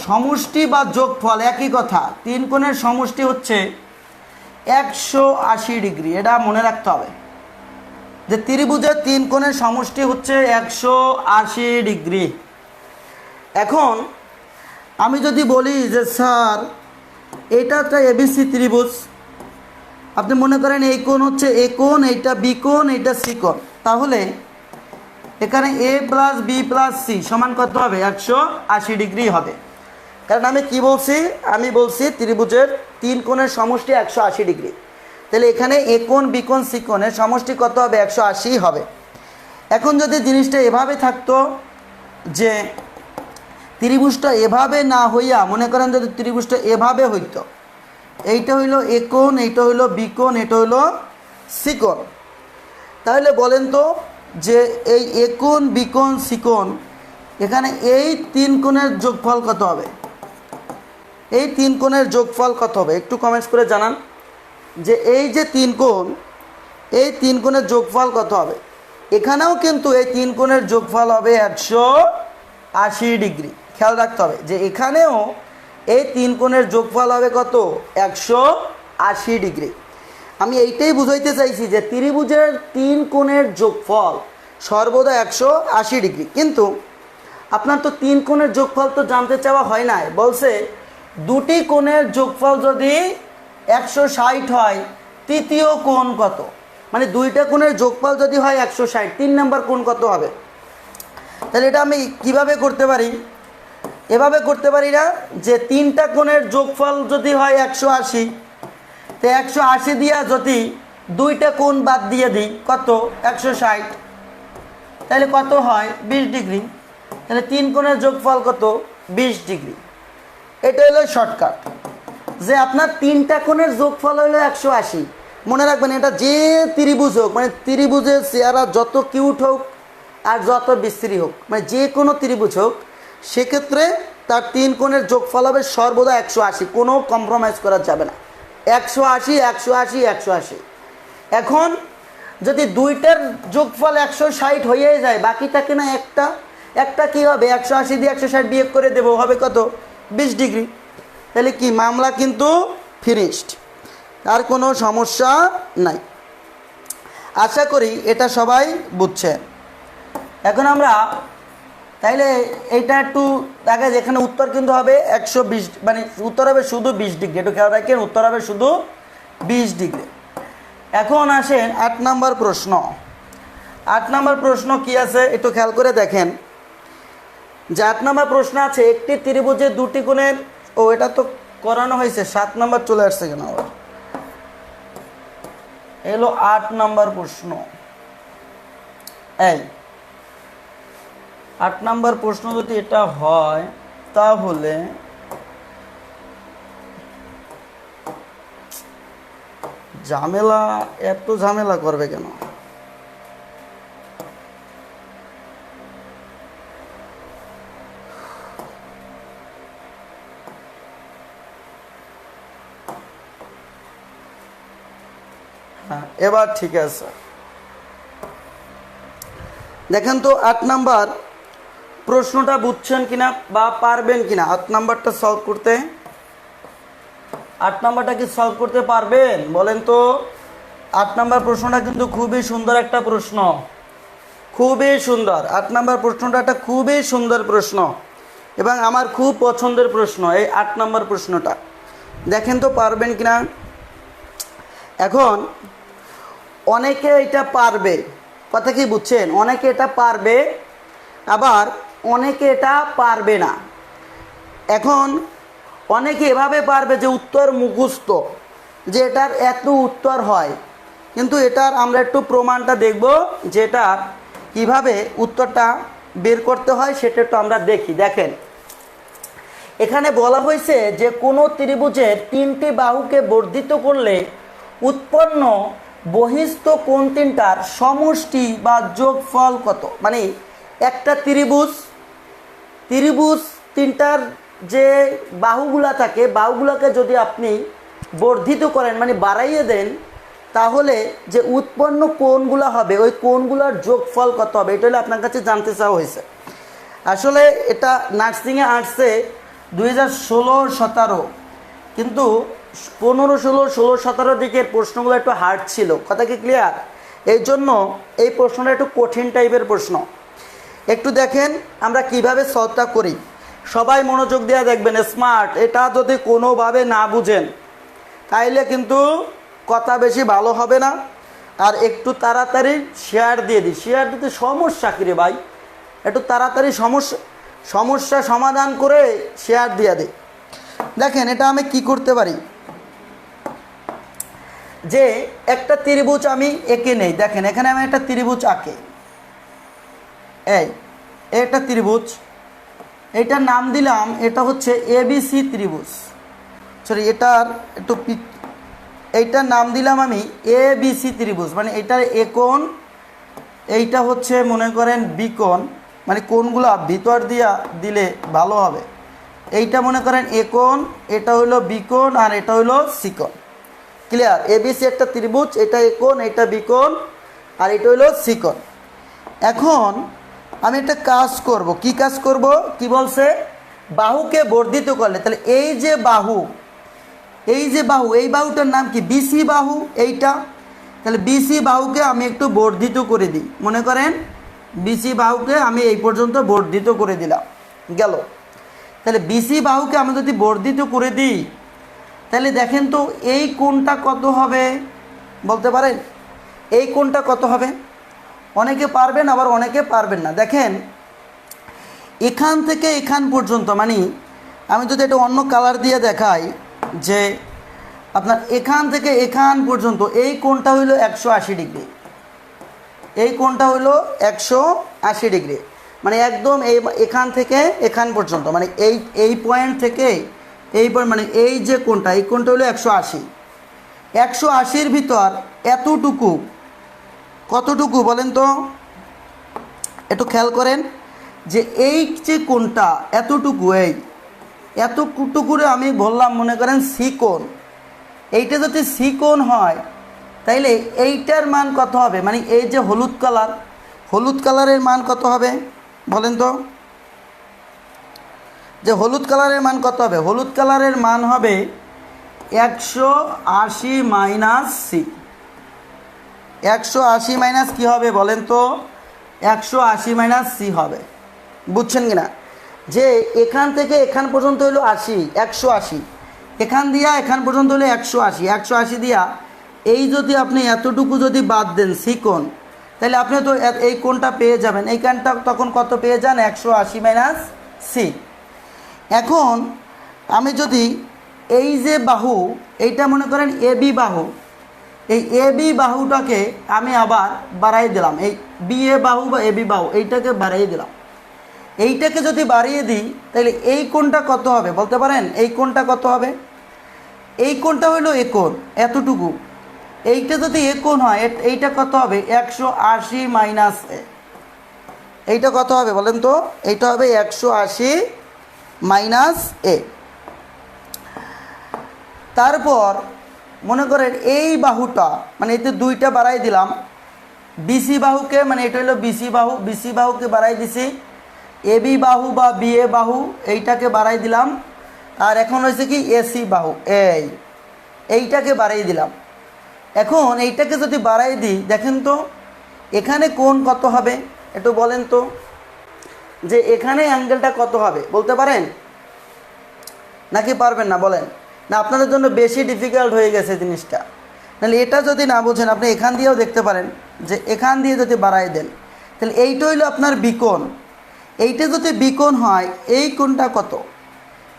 সমষ্টি বা যোগফল একই কথা, তিন কোণের সমষ্টি হচ্ছে 180 ডিগ্রি। এটা মনে রাখতে হবে যে ত্রিভুজের তিন কোণের সমষ্টি হচ্ছে 180 ডিগ্রি। এখন আমি যদি বলি যে স্যার এটা একটা এবিসি ত্রিভুজ, আপনি মনে করেন এই কোণ হচ্ছে এ কোণ, এইটা বি কোণ, এইটা সি কোণ, তাহলে এখানে এ প্লাস বি প্লাস সি সমান কত হবে? 180 ডিগ্রি হবে। কারণ আমি কি বলছি, আমি বলছি ত্রিভুজের তিন কোণের সমষ্টি 180 ডিগ্রি, তাহলে এখানে এ কোণ বি কোণ সি কোণের সমষ্টি কত হবে? 180 হবে। এখন যদি জিনিসটা এভাবে থাকতো যে ত্রিভুজটা এভাবে না হইয়া, মনে করেন যদি ত্রিভুজটা এভাবে হইতো, এইটা হইল এ কোণ, এইটা হইল বি কোণ, এটা হইল সি কোণ, তাহলে বলেন তো যে এই এ কোণ বি কোণ সি কোণ, এখানে এই তিন কোণের যোগফল কত হবে? এই তিন কোণের যোগফল কত হবে? একটু কমেন্টস করে জানান যে এই যে তিন কোণ, এই তিন কোণের যোগফল কত হবে? এখানেও কিন্তু এই তিন কোণের যোগফল হবে 180 ডিগ্রি। খেয়াল রাখতে হবে যে এখানেও এই তিন কোণের যোগফল হবে কত? 180 ডিগ্রি। আমি এইটাই বুঝাইতে চাইছি যে ত্রিভুজের তিন কোণের যোগফল সর্বদা 180 ডিগ্রি। কিন্তু আপনার তো তিন কোণের যোগফল তো জানতে চাওয়া হয় নাই, বলছে দুটি কোণের যোগফল যদি 160 হয় তৃতীয় কোণ কত? মানে দুইটা কোণের যোগফল যদি হয় 160, তিন নম্বর কোণ কত হবে? তাহলে এটা আমি কিভাবে করতে পারি? এভাবে করতে পারি না যে তিনটা কোণের যোগফল যদি হয় 180, তো 180 দিয়া যদি দুইটা কোণ বাদ দিয়ে দিই কত? 160, তাহলে কত হয়? 20 ডিগ্রি। তাহলে তিন কোণের যোগফল কত? 20 ডিগ্রি। এটা হলো শর্টকাট যে আপনার তিনটা কোণের যোগফল হলো 180। মনে রাখবেন এটা যে ত্রিভুজ হোক, মানে ত্রিভুজের চেহারা যত কিউট হোক আর যত বিশ্রী হোক, মানে যে কোনো ত্রিভুজ হোক, সেক্ষেত্রে তার তিন কোণের যোগফল হবে সর্বদা 180, কোনো কম্প্রোমাইজ করা যাবে না। 180 180 180। এখন যদি দুইটার যোগফল 160 হয়ে যায়, বাকি থাকে না একটা, একটা কি হবে? 180 দিয়ে 160 বিয়োগ করে দেবো, হবে কত? 20 ডিগ্রি। তাহলে কি মামলা কিন্তু ফিনিশড, আর কোনো সমস্যা নাই। আশা করি এটা সবাই বুঝছেন। এখন আমরা তাইলে এইটা একটু আগে, যেখানে উত্তর কিন্তু হবে 120, মানে উত্তর হবে শুধু 20 ডিগ্রি, একটু খেয়াল রাখেন, উত্তর হবে শুধু 20 ডিগ্রি। এখন আসেন 8 নম্বর প্রশ্ন। 8 নম্বর প্রশ্ন কি আছে একটু খেয়াল করে দেখেন যে 8 নম্বর প্রশ্ন আছে একটি ত্রিভুজের দুটি কোণের, ও এটা তো করানো হয়েছে, 7 নম্বর চলে আসছে কেন আবার? এলো 8 নম্বর প্রশ্ন। এই 8 নম্বর প্রশ্ন যদি এটা হয় তাহলে ঝামেলা, এত ঝামেলা করবে কেন? হ্যাঁ, এবার ঠিক আছে। দেখেন তো 8 নাম্বার প্রশ্নটা বুঝছেন কিনা বা পারবেন কিনা 8 নাম্বারটা সলভ করতে। 8 নাম্বারটা কি সলভ করতে পারবেন বলেন তো? 8 নাম্বার প্রশ্নটা কিন্তু খুবই সুন্দর একটা প্রশ্ন, খুবই সুন্দর। 8 নাম্বার প্রশ্নটা একটা খুবই সুন্দর প্রশ্ন এবং আমার খুব পছন্দের প্রশ্ন এই 8 নাম্বার প্রশ্নটা। দেখেন তো পারবেন কিনা। এখন অনেকে এটা পারবে, কথা কি বুঝছেন? অনেকে এটা পারবে, আবার অনেকে এটা পারবে না। এখন অনেকে এভাবে পারবে যে উত্তর মুখস্থ, যে এটার এত উত্তর হয়, কিন্তু এটার আমরা একটু প্রমাণটা দেখব যে এটার কীভাবে উত্তরটা বের করতে হয় সেটা একটু আমরা দেখি। দেখেন এখানে বলা হয়েছে যে কোনো ত্রিভুজের 3টি বাহুকে বর্ধিত করলে উৎপন্ন বহিস্থ কোণ তিনটার সমষ্টি বা যোগফল কত। মানে একটা ত্রিভুজ 3টার যে বাহুগুলা থাকে, বাহুগুলোকে যদি আপনি বর্ধিত করেন মানে বাড়াইয়ে দেন, তাহলে যে উৎপন্ন কোণগুলো হবে ওই কোণগুলোর যোগফল কত হবে, এটা হলে আপনার কাছে জানতে চাওয়া হয়েছে। আসলে এটা নার্সিংয়ে আর্টসে 2016-17, কিন্তু 15-16, 16-17 দিকের প্রশ্নগুলো একটু হার্ড ছিল, কথা কি ক্লিয়ার? এই জন্য এই প্রশ্নটা একটু কঠিন টাইপের প্রশ্ন। একটু দেখেন আমরা কিভাবে সলভটা করি, সবাই মনোযোগ দিয়ে দেখবেন, স্মার্ট। এটা যদি কোনোভাবে না বুঝেন তাইলে কিন্তু কথা বেশি ভালো হবে না। আর একটু তাড়াতাড়ি শেয়ার দিয়ে দিই, শেয়ার দিতে সমস্যা কী রে ভাই, একটু তাড়াতাড়ি সমস্যা সমাধান করে শেয়ার দিয়ে দিই। দেখেন এটা আমি কি করতে পারি, যে একটা ত্রিভুজ আমি এঁকে নেই। দেখেন এখানে আমি একটা ত্রিভুজ আঁকে, এই একটা ত্রিভুজ, এটার নাম দিলাম, এটা হচ্ছে ABC ত্রিভুজ। সরি, এটার একটু এইটার নাম দিলাম আমি ABC ত্রিভুজ। মানে এটার এ কোণ, এইটা হচ্ছে মনে করেন বি কোণ, মানে কোণগুলো ভিতর দিয়া দিলে ভালো হবে। এইটা মনে করেন এ কোণ, এটা হইলো বি কোণ, আর এটা হইলো সি কোণ। ক্লিয়ার? ABC একটা ত্রিভুজ, এটা এ কোণ, এটা বি কোণ, আর এটা হইলো সি কোণ। এখন আমি একটা কাজ করব। কি কাজ করব? কি বলছে? বাহুকে বর্ধিত করলে, তাহলে এই যে বাহু, এই যে বাহু, এই বাহুটার নাম কি? BC বাহু এইটা। তাহলে BC বাহুকে আমি একটু বর্ধিত করে দিই। মনে করেন BC বাহুকে আমি এই পর্যন্ত বর্ধিত করে দিলাম, গেল। তাহলে BC বাহুকে আমি যদি বর্ধিত করে দিই, তাহলে দেখেন তো এই কোণটা কত হবে বলতে পারেন? এই কোণটা কত হবে? অনেকে পারবেন, আবার অনেকে পারবেন না। দেখেন এখান থেকে এখান পর্যন্ত, মানে আমি যদি এটা অন্য কালার দিয়ে দেখাই, যে আপনার এখান থেকে এখান পর্যন্ত এই কোণটা হইলো 180 ডিগ্রি, এই কোণটা হইলো 180 ডিগ্রি। মানে একদম এখান থেকে এখান পর্যন্ত, মানে এই পয়েন্ট থেকে এই পয়েন্ট, মানে এই যে কোণটা, এই কোণটা হলো 180। 180-র ভিতর এতটুকু কতটুকু বলেন তো? একটু খেয়াল করেন যে এই যে কোণটা এতটুকু, এই এতটুকুরে আমি বললাম মনে করেন সি কোণ। এইটা যদি সি কোণ হয় তাইলে এইটার মান কত হবে? মানে এই যে হলুদ কালার, হলুদ কালারের মান কত হবে বলেন তো? যে হলুদ কালারের মান কত হবে? হলুদ কালারের মান হবে 180 মাইনাস সি। 180 মাইনাস কী হবে বলেন তো? 180 মাইনাস সি হবে। বুঝছেন কিনা? যে এখান থেকে এখান পর্যন্ত হলো 80, 180, এখান দিয়া এখান পর্যন্ত হলো 180, 180 দিয়া এই যদি আপনি এতটুকু যদি বাদ দেন সি কোণ, তাহলে আপনি তো এই কোণটা পেয়ে যাবেন। এই কোণটা তখন কত পেয়ে যান? 180 মাইনাস সি। এখন আমি যদি এই যে বাহু, এইটা মনে করেন এবি বাহু, এই এবি বাহুটাকে আমি আবার বাড়াই দিলাম, এই বিএ বাহু বা এবি বাহু এইটাকে বাড়াই দিলাম। এইটাকে যদি বাড়িয়ে দিই তাহলে এই কোণটা কত হবে বলতে পারেন? এই কোণটা কত হবে? এই কোণটা হলো এ কোণ, এতটুকু। এইটা যদি এ কোণ হয়, এইটা কত হবে? 180 মাইনাস এ। এইটা কত হবে বলেন তো? এইটা হবে 180 মাইনাস এ। তারপর মনে করেন এই বাহুটা মানে এতে দুইটা বাড়াই দিলাম, বিসি বাহুকে মানে এটা হলো বিসি বাহুকে বাড়াই দিছি, এবি বাহু বা বিএ বাহু এইটাকে বাড়াই দিলাম, আর এখন হয়েছে কি এসি বাহু এইটাকে বাড়াই দিলাম। এখন এইটাকে যদি বাড়াই দিই দেখেন তো এখানে কোণ কত হবে একটু বলেন তো, যে এখানে অ্যাঙ্গেলটা কত হবে বলতে পারেন নাকি পারবেন না বলেন? না আপনাদের জন্য বেশি ডিফিকাল্ট হয়ে গেছে জিনিসটা? তাহলে এটা যদি না বোঝেন আপনি এখান দিয়েও দেখতে পারেন, যে এখান দিয়ে যদি বাড়াই দেন তাহলে এইটা হইলো আপনার বিকোণ। এইটা যদি বিকোণ হয় এই কোণটা কত?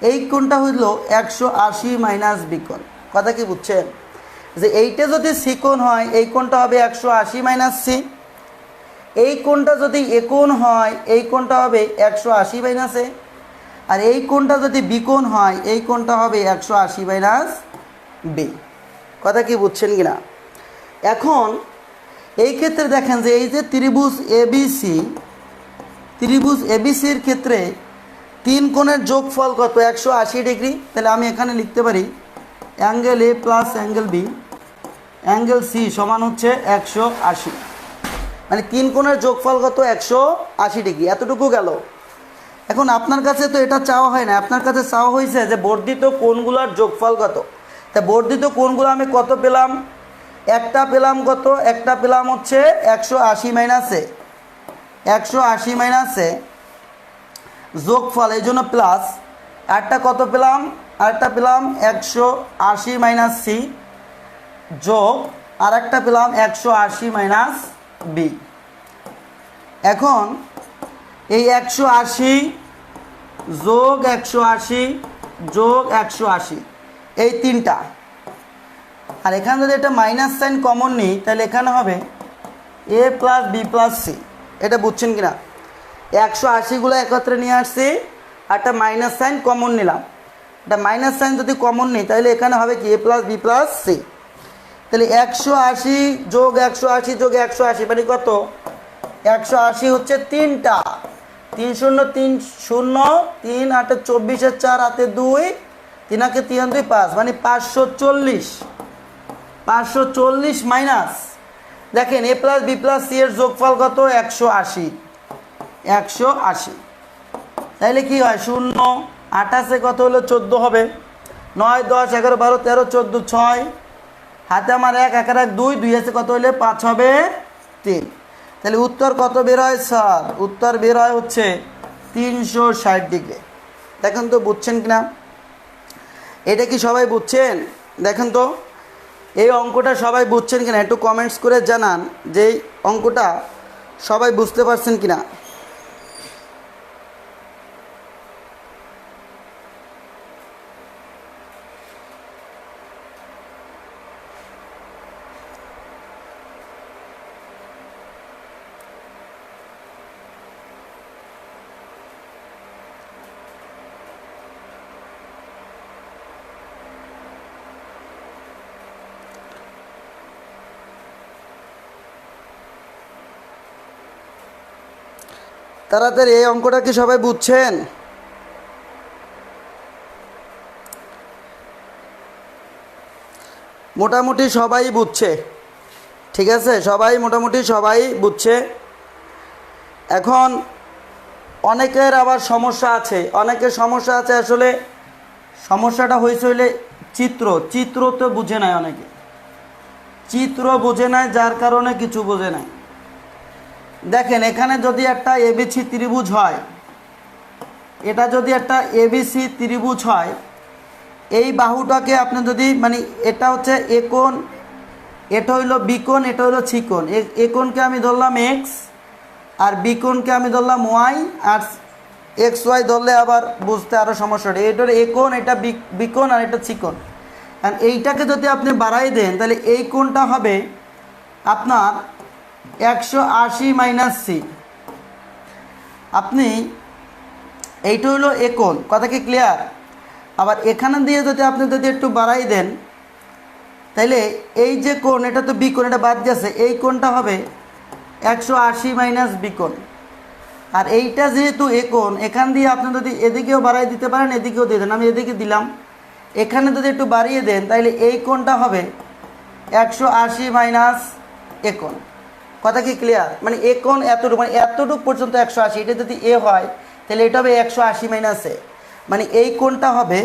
এই কোণটা হইল 180 মাইনাস বিকোণ। কথা কি বুঝছেন? যে এইটা যদি সি কোণ হয় এই কোণটা হবে 180 মাইনাস সি, এই কোণটা যদি এ কোণ হয় এই কোণটা হবে 180 মাইনাস এ, আর এই কোণটা যদি বিকোণ হয় এই কোণটা হবে 180 মাইনাস বি। কথা কি বুঝছেন কিনা? এখন এই ক্ষেত্রে দেখেন যে এই যে ত্রিভুজ এবিসির ক্ষেত্রে তিন কোণের যোগফল কত? 180 ডিগ্রি। তাহলে আমি এখানে লিখতে পারি angle A plus angle B angle C সমান হচ্ছে 180, মানে তিন কোণের যোগফল কত? 180 ডিগ্রি। এতটুকু গেল। এখন আপনার কাছে তো এটা চাওয়া হয় না, আপনার কাছে চাওয়া হয়েছে যে বর্ধিত কোণগুলোর যোগফল কত। তা বর্ধিত কোণগুলো আমি কত পেলাম? একটা পেলাম কত? একটা পেলাম হচ্ছে 180 মাইনাসে 180 মাইনাসে যোগফল, এই জন্য প্লাস। একটা কত পেলাম? আরেকটা পেলাম 180 মাইনাস সি যোগ আর একটা পেলাম 180 মাইনাস বি। এখন এই 180 যোগ 180 যোগ 180 এই তিনটা, আর এখানে যদি এটা মাইনাস সাইন কমন নিই তাহলে এখানে হবে এ প্লাস বি প্লাস সি। এটা বুঝছেন কিনা? 180গুলো একত্রে নিয়ে আসছি আর একটা মাইনাস সাইন কমন নিলাম, এটা মাইনাস সাইন যদি কমন নিই তাহলে এখানে হবে কি এ প্লাস বি প্লাস সি। তাহলে 180 যোগ 180 যোগ 180 মানে কত? 180 হচ্ছে তিনটা, 3 0 3 0 3 8 24 4 হাতে 2 3 আঁকে 3 2 5 মানে 540 মাইনাস দেখেন এ প্লাস বি প্লাস সি এর যোগফল কত? 180। তাইলে কি হয়? 0 28 কত হলো? 14 হবে। 9 10 11 12 13 14 6 হাতে আমার 1 1 1 2 2 আছে কত হলে 5 হবে 3। তাহলে উত্তর কত বের হয় স্যার? উত্তর বের হয় হচ্ছে 360 ডিগ্রি। দেখেন তো বুঝছেন কিনা? এটা কি সবাই বুঝছেন? দেখেন তো এই অঙ্কটা সবাই বুঝছেন কিনা একটু কমেন্টস করে জানান যে এই অঙ্কটা সবাই বুঝতে পারছেন কিনা। তাড়াতাড়ি এই অঙ্কটা কি সবাই বুঝছেন? মোটামুটি সবাই বুঝছে, ঠিক আছে? মোটামুটি সবাই বুঝছে। এখন অনেকের আবার সমস্যা আছে, আসলে সমস্যাটা হয়েছে হইলে চিত্র তো বুঝে নাই, অনেকে চিত্র বুঝে নাই যার কারণে কিছু বোঝে নাই। দেখেন এখানে যদি একটা এবিসি ত্রিভুজ হয়, এটা যদি একটা এবিসি ত্রিভুজ হয়, এই বাহুটাকে আপনি যদি মানে এটা হচ্ছে এ কোণ, এটা হইলো বি কোণ, এটা হইলো সি কোণ। এ কোণকে আমি ধরলাম এক্স আর বি কোণকে আমি ধরলাম ওয়াই, আর এক্স ওয়াই ধরলে আবার বুঝতে আরও সমস্যা হয়। এটার এ কোণ, এটা বি কোণ আর এটা সি কোণ। কারণ এইটাকে যদি আপনি বাড়াই দেন তাহলে এই কোণটা হবে আপনার 180 মাইনাস সি। আপনি এইটা হলো এ কোণ, কথা কি ক্লিয়ার? আবার এখানে দিয়ে যদি আপনি একটু বাড়াই দেন তাহলে এই যে কোণ, এটা তো বি কোণ, এটা বাদ গেছে, এই কোণটা হবে 180 মাইনাস বি কোণ। আর এইটা যেহেতু এ কোণ, এখান দিয়ে আপনি যদি এদিকেও বাড়াই দিতে পারেন এদিকেও দিয়ে দেন। আমি এদিকে দিলাম, এখানে যদি একটু বাড়িয়ে দেন তাহলে এই কোণটা হবে 180 মাইনাস এ কোণ। কথা কি ক্লিয়ার? মানে এ কোণ এতটুকু, মানে এতটুকু পর্যন্ত 180, এটা যদি এ হয় তাহলে এটা হবে 180 মাইনাস এ, মানে এই কোণটা হবে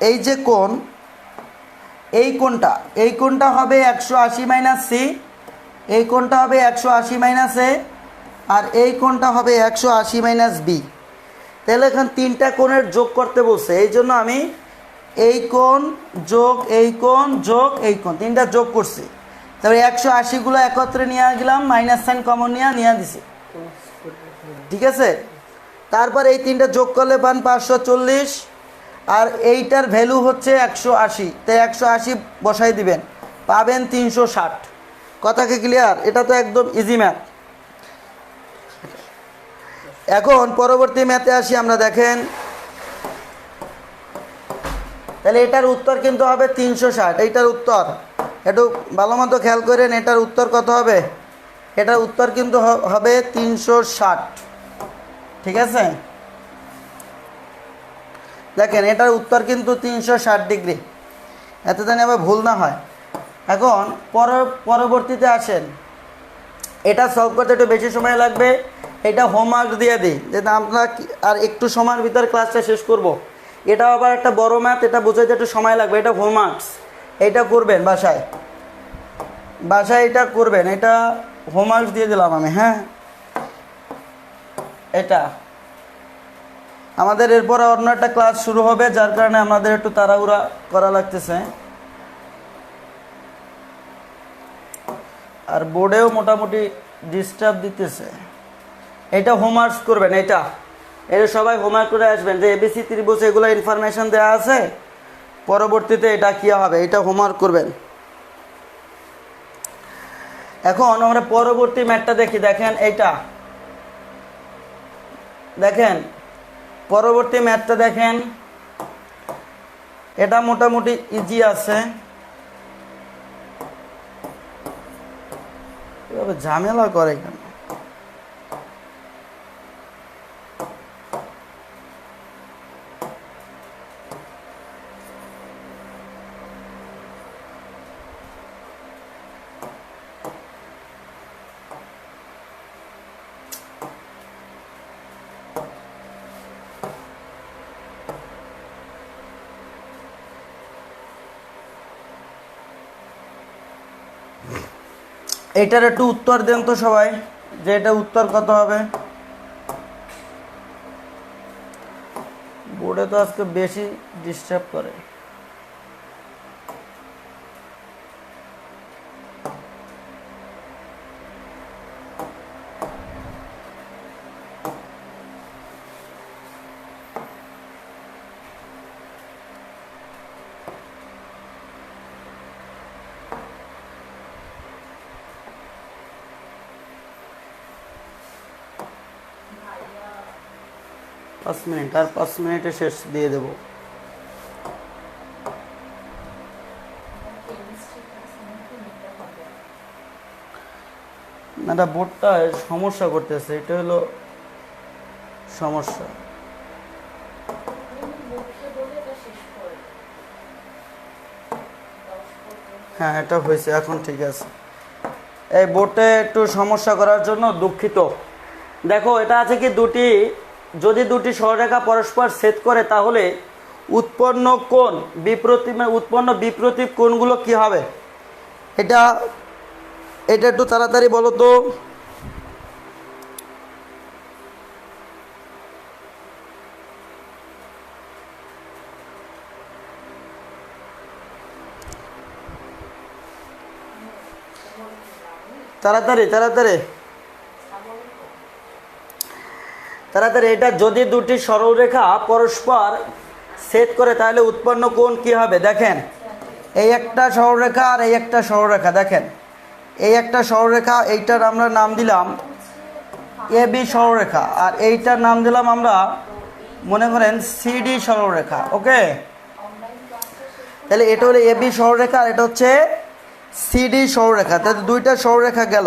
এই যে কোণ, এই কোণটা হবে 180 মাইনাস সি, এই কোণটা হবে 180 মাইনাস এ, আর এই কোণটা হবে 180 মাইনাস বি। তাহলে এখন তিনটা কোণের যোগ করতে বলছে, এই জন্য আমি এই কোণ যোগ এই কোণ যোগ এই কোণ তিনটা যোগ করছি। তারপরে 180গুলো একত্রে নিয়ে গেলাম, মাইনাস সাইন কমন নিয়ে দিছি, ঠিক আছে। তারপর এই তিনটা যোগ করলে পান 540, আর এইটার ভ্যালু হচ্ছে 180, তাই 180 বসাই দিবেন, পাবেন 360। কথা কি ক্লিয়ার? এটা তো একদম ইজি ম্যাথ। এখন পরবর্তী ম্যাথে আসি আমরা। দেখেন তাহলে এটার উত্তর কিন্তু হবে 360। এইটার উত্তর একটু ভালো মতো খেয়াল করেন, এটার উত্তর কত হবে? এটার উত্তর কিন্তু হবে 360, ঠিক আছে। দেখেন এটার উত্তর কিন্তু 360 ডিগ্রি, এত জানি আবার ভুল না হয়। এখন পরবর্তীতে আসেন, এটা সলভ করতে একটু বেশি সময় লাগবে, এটা হোমওয়ার্ক দিয়ে দিই যে আমরা আর একটু সময়ের ভিতরে ক্লাসটা শেষ করব। এটাও আবার একটা বড় ম্যাথ, এটা বুঝাইতে একটু সময় লাগবে। এটা হোমওয়ার্কস, এটা করবেন বাসায় এটা করবেন, এটা হোমওয়ার্ক দিয়ে দিলাম আমি, হ্যাঁ। এটা আমাদের এরপর অন্য একটা ক্লাস শুরু হবে, যার কারণে আমাদের একটু তাড়াহুড়া করা লাগতেছে, আর বোর্ডেও মোটামুটি ডিস্টার্ব দিতেছে। এটা হোমওয়ার্ক করবেন, এটা সবাই হোমওয়ার্ক করে আসবেন, যে এবিসি ত্রিভুজ এগুলো ইনফরমেশন দেওয়া আছে, পরবর্তীতে এটা কী হবে এটা হোমওয়ার্ক করবেন। এখন আমরা পরবর্তী ম্যাথটা দেখি। দেখেন এইটা, দেখেন পরবর্তী ম্যাথটা দেখেন, এটা মোটামুটি ইজি আছে। এভাবে ঝামেলা করে কেন? এটার একটু উত্তর দেন তো সবাই, যে এটা উত্তর কত হবে। বোর্ডে তো আজকে বেশি ডিস্টার্ব করে। পাঁচ মিনিট, আর 5 মিনিটে শেষ দিয়ে দেব। না, বোর্ডটা সমস্যা করতেছে, এটা হলো সমস্যা। হ্যাঁ এটা হয়েছে, এখন ঠিক আছে। এই বোর্ডে একটু সমস্যা করার জন্য দুঃখিত। দেখো এটা আছে কি, যদি দুটি সরলরেখা পরস্পর ছেদ করে তাহলে উৎপন্ন কোণ উৎপন্ন বিপ্রতীপ কোণগুলো কি হবে? এটা একটু তাড়াতাড়ি বলো তো। তাড়াতাড়ি তাড়াতাড়ি তাড়াতাড়ি। এটা যদি দুটি সরলরেখা পরস্পর ছেদ করে তাহলে উৎপন্ন কোণ কি হবে? দেখেন এই একটা সরলরেখা আর এই একটা সরলরেখা, দেখেন এই একটা সরলরেখা, এইটার আমরা নাম দিলাম এবি সরলরেখা, আর এইটার নাম দিলাম আমরা মনে করেন সিডি সরলরেখা। ওকে, তাহলে এটা হলো এবি সরলরেখা আর এটা হচ্ছে সিডি সরলরেখা। তাহলে দুইটা সরলরেখা গেল।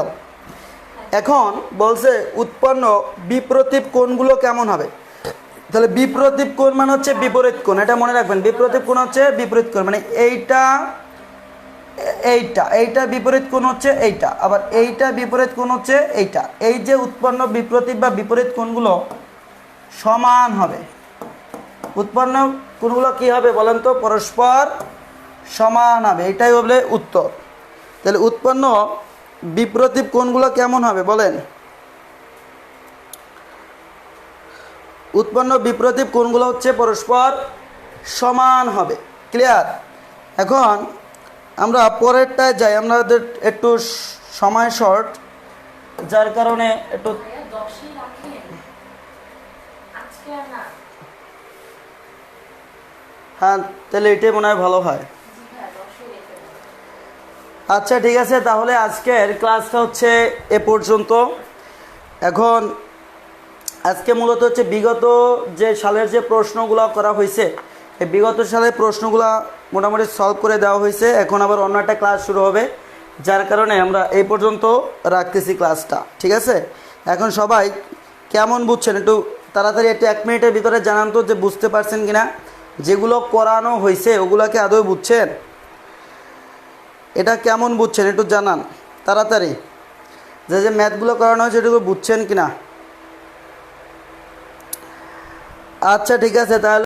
এখন বলছে উৎপন্ন বিপ্রতীপ কোণগুলো কেমন হবে। তাহলে বিপ্রতীপ কোণ মানে হচ্ছে বিপরীত কোণ, এটা মনে রাখবেন। বিপ্রতীপ কোণ হচ্ছে বিপরীত কোণ, মানে এইটা এইটা এইটা বিপরীত কোণ হচ্ছে এইটা, আবার এইটা বিপরীত কোণ হচ্ছে এইটা। এই যে উৎপন্ন বিপ্রতীপ বা বিপরীত কোণগুলো সমান হবে। উৎপন্ন কোণগুলো কি হবে বলেন তো? পরস্পর সমান হবে, এটাই হবে উত্তর। তাহলে উৎপন্ন বিপ্রতীপ কোণগুলো কেমন হবে বলেন? উৎপন্ন বিপ্রতীপ কোণগুলো হচ্ছে পরস্পর সমান হবে। ক্লিয়ার? এখন আমরা পরেরটায় যাই, আমাদের একটু সময় শর্ট, যার কারণে একটু হ্যাঁ, তাহলে এটাই মনে হয় ভালো হয়। আচ্ছা ঠিক আছে, তাহলে আজকের ক্লাসটা হচ্ছে এ পর্যন্ত। এখন আজকে মূলত হচ্ছে বিগত যে সালের যে প্রশ্নগুলো করা হয়েছে, এই বিগত সালের প্রশ্নগুলো মোটামুটি সলভ করে দেওয়া হয়েছে। এখন আবার অন্য একটা ক্লাস শুরু হবে, যার কারণে আমরা এই পর্যন্ত রাখতেছি ক্লাসটা। ঠিক আছে? এখন সবাই কেমন বুঝছেন একটু তাড়াতাড়ি একটু 1 মিনিটের ভিতরে জানান তো যে বুঝতে পারছেন কিনা। যেগুলো করানো হয়েছে ওগুলোকে আদৌ বুঝছেন? এটা কেমন বুঝছেন একটু জানান তাড়াতাড়ি। যে যে ম্যাথগুলো করানো হয়েছে এটুকু বুঝছেন কিনা। আচ্ছা ঠিক আছে তাহলে।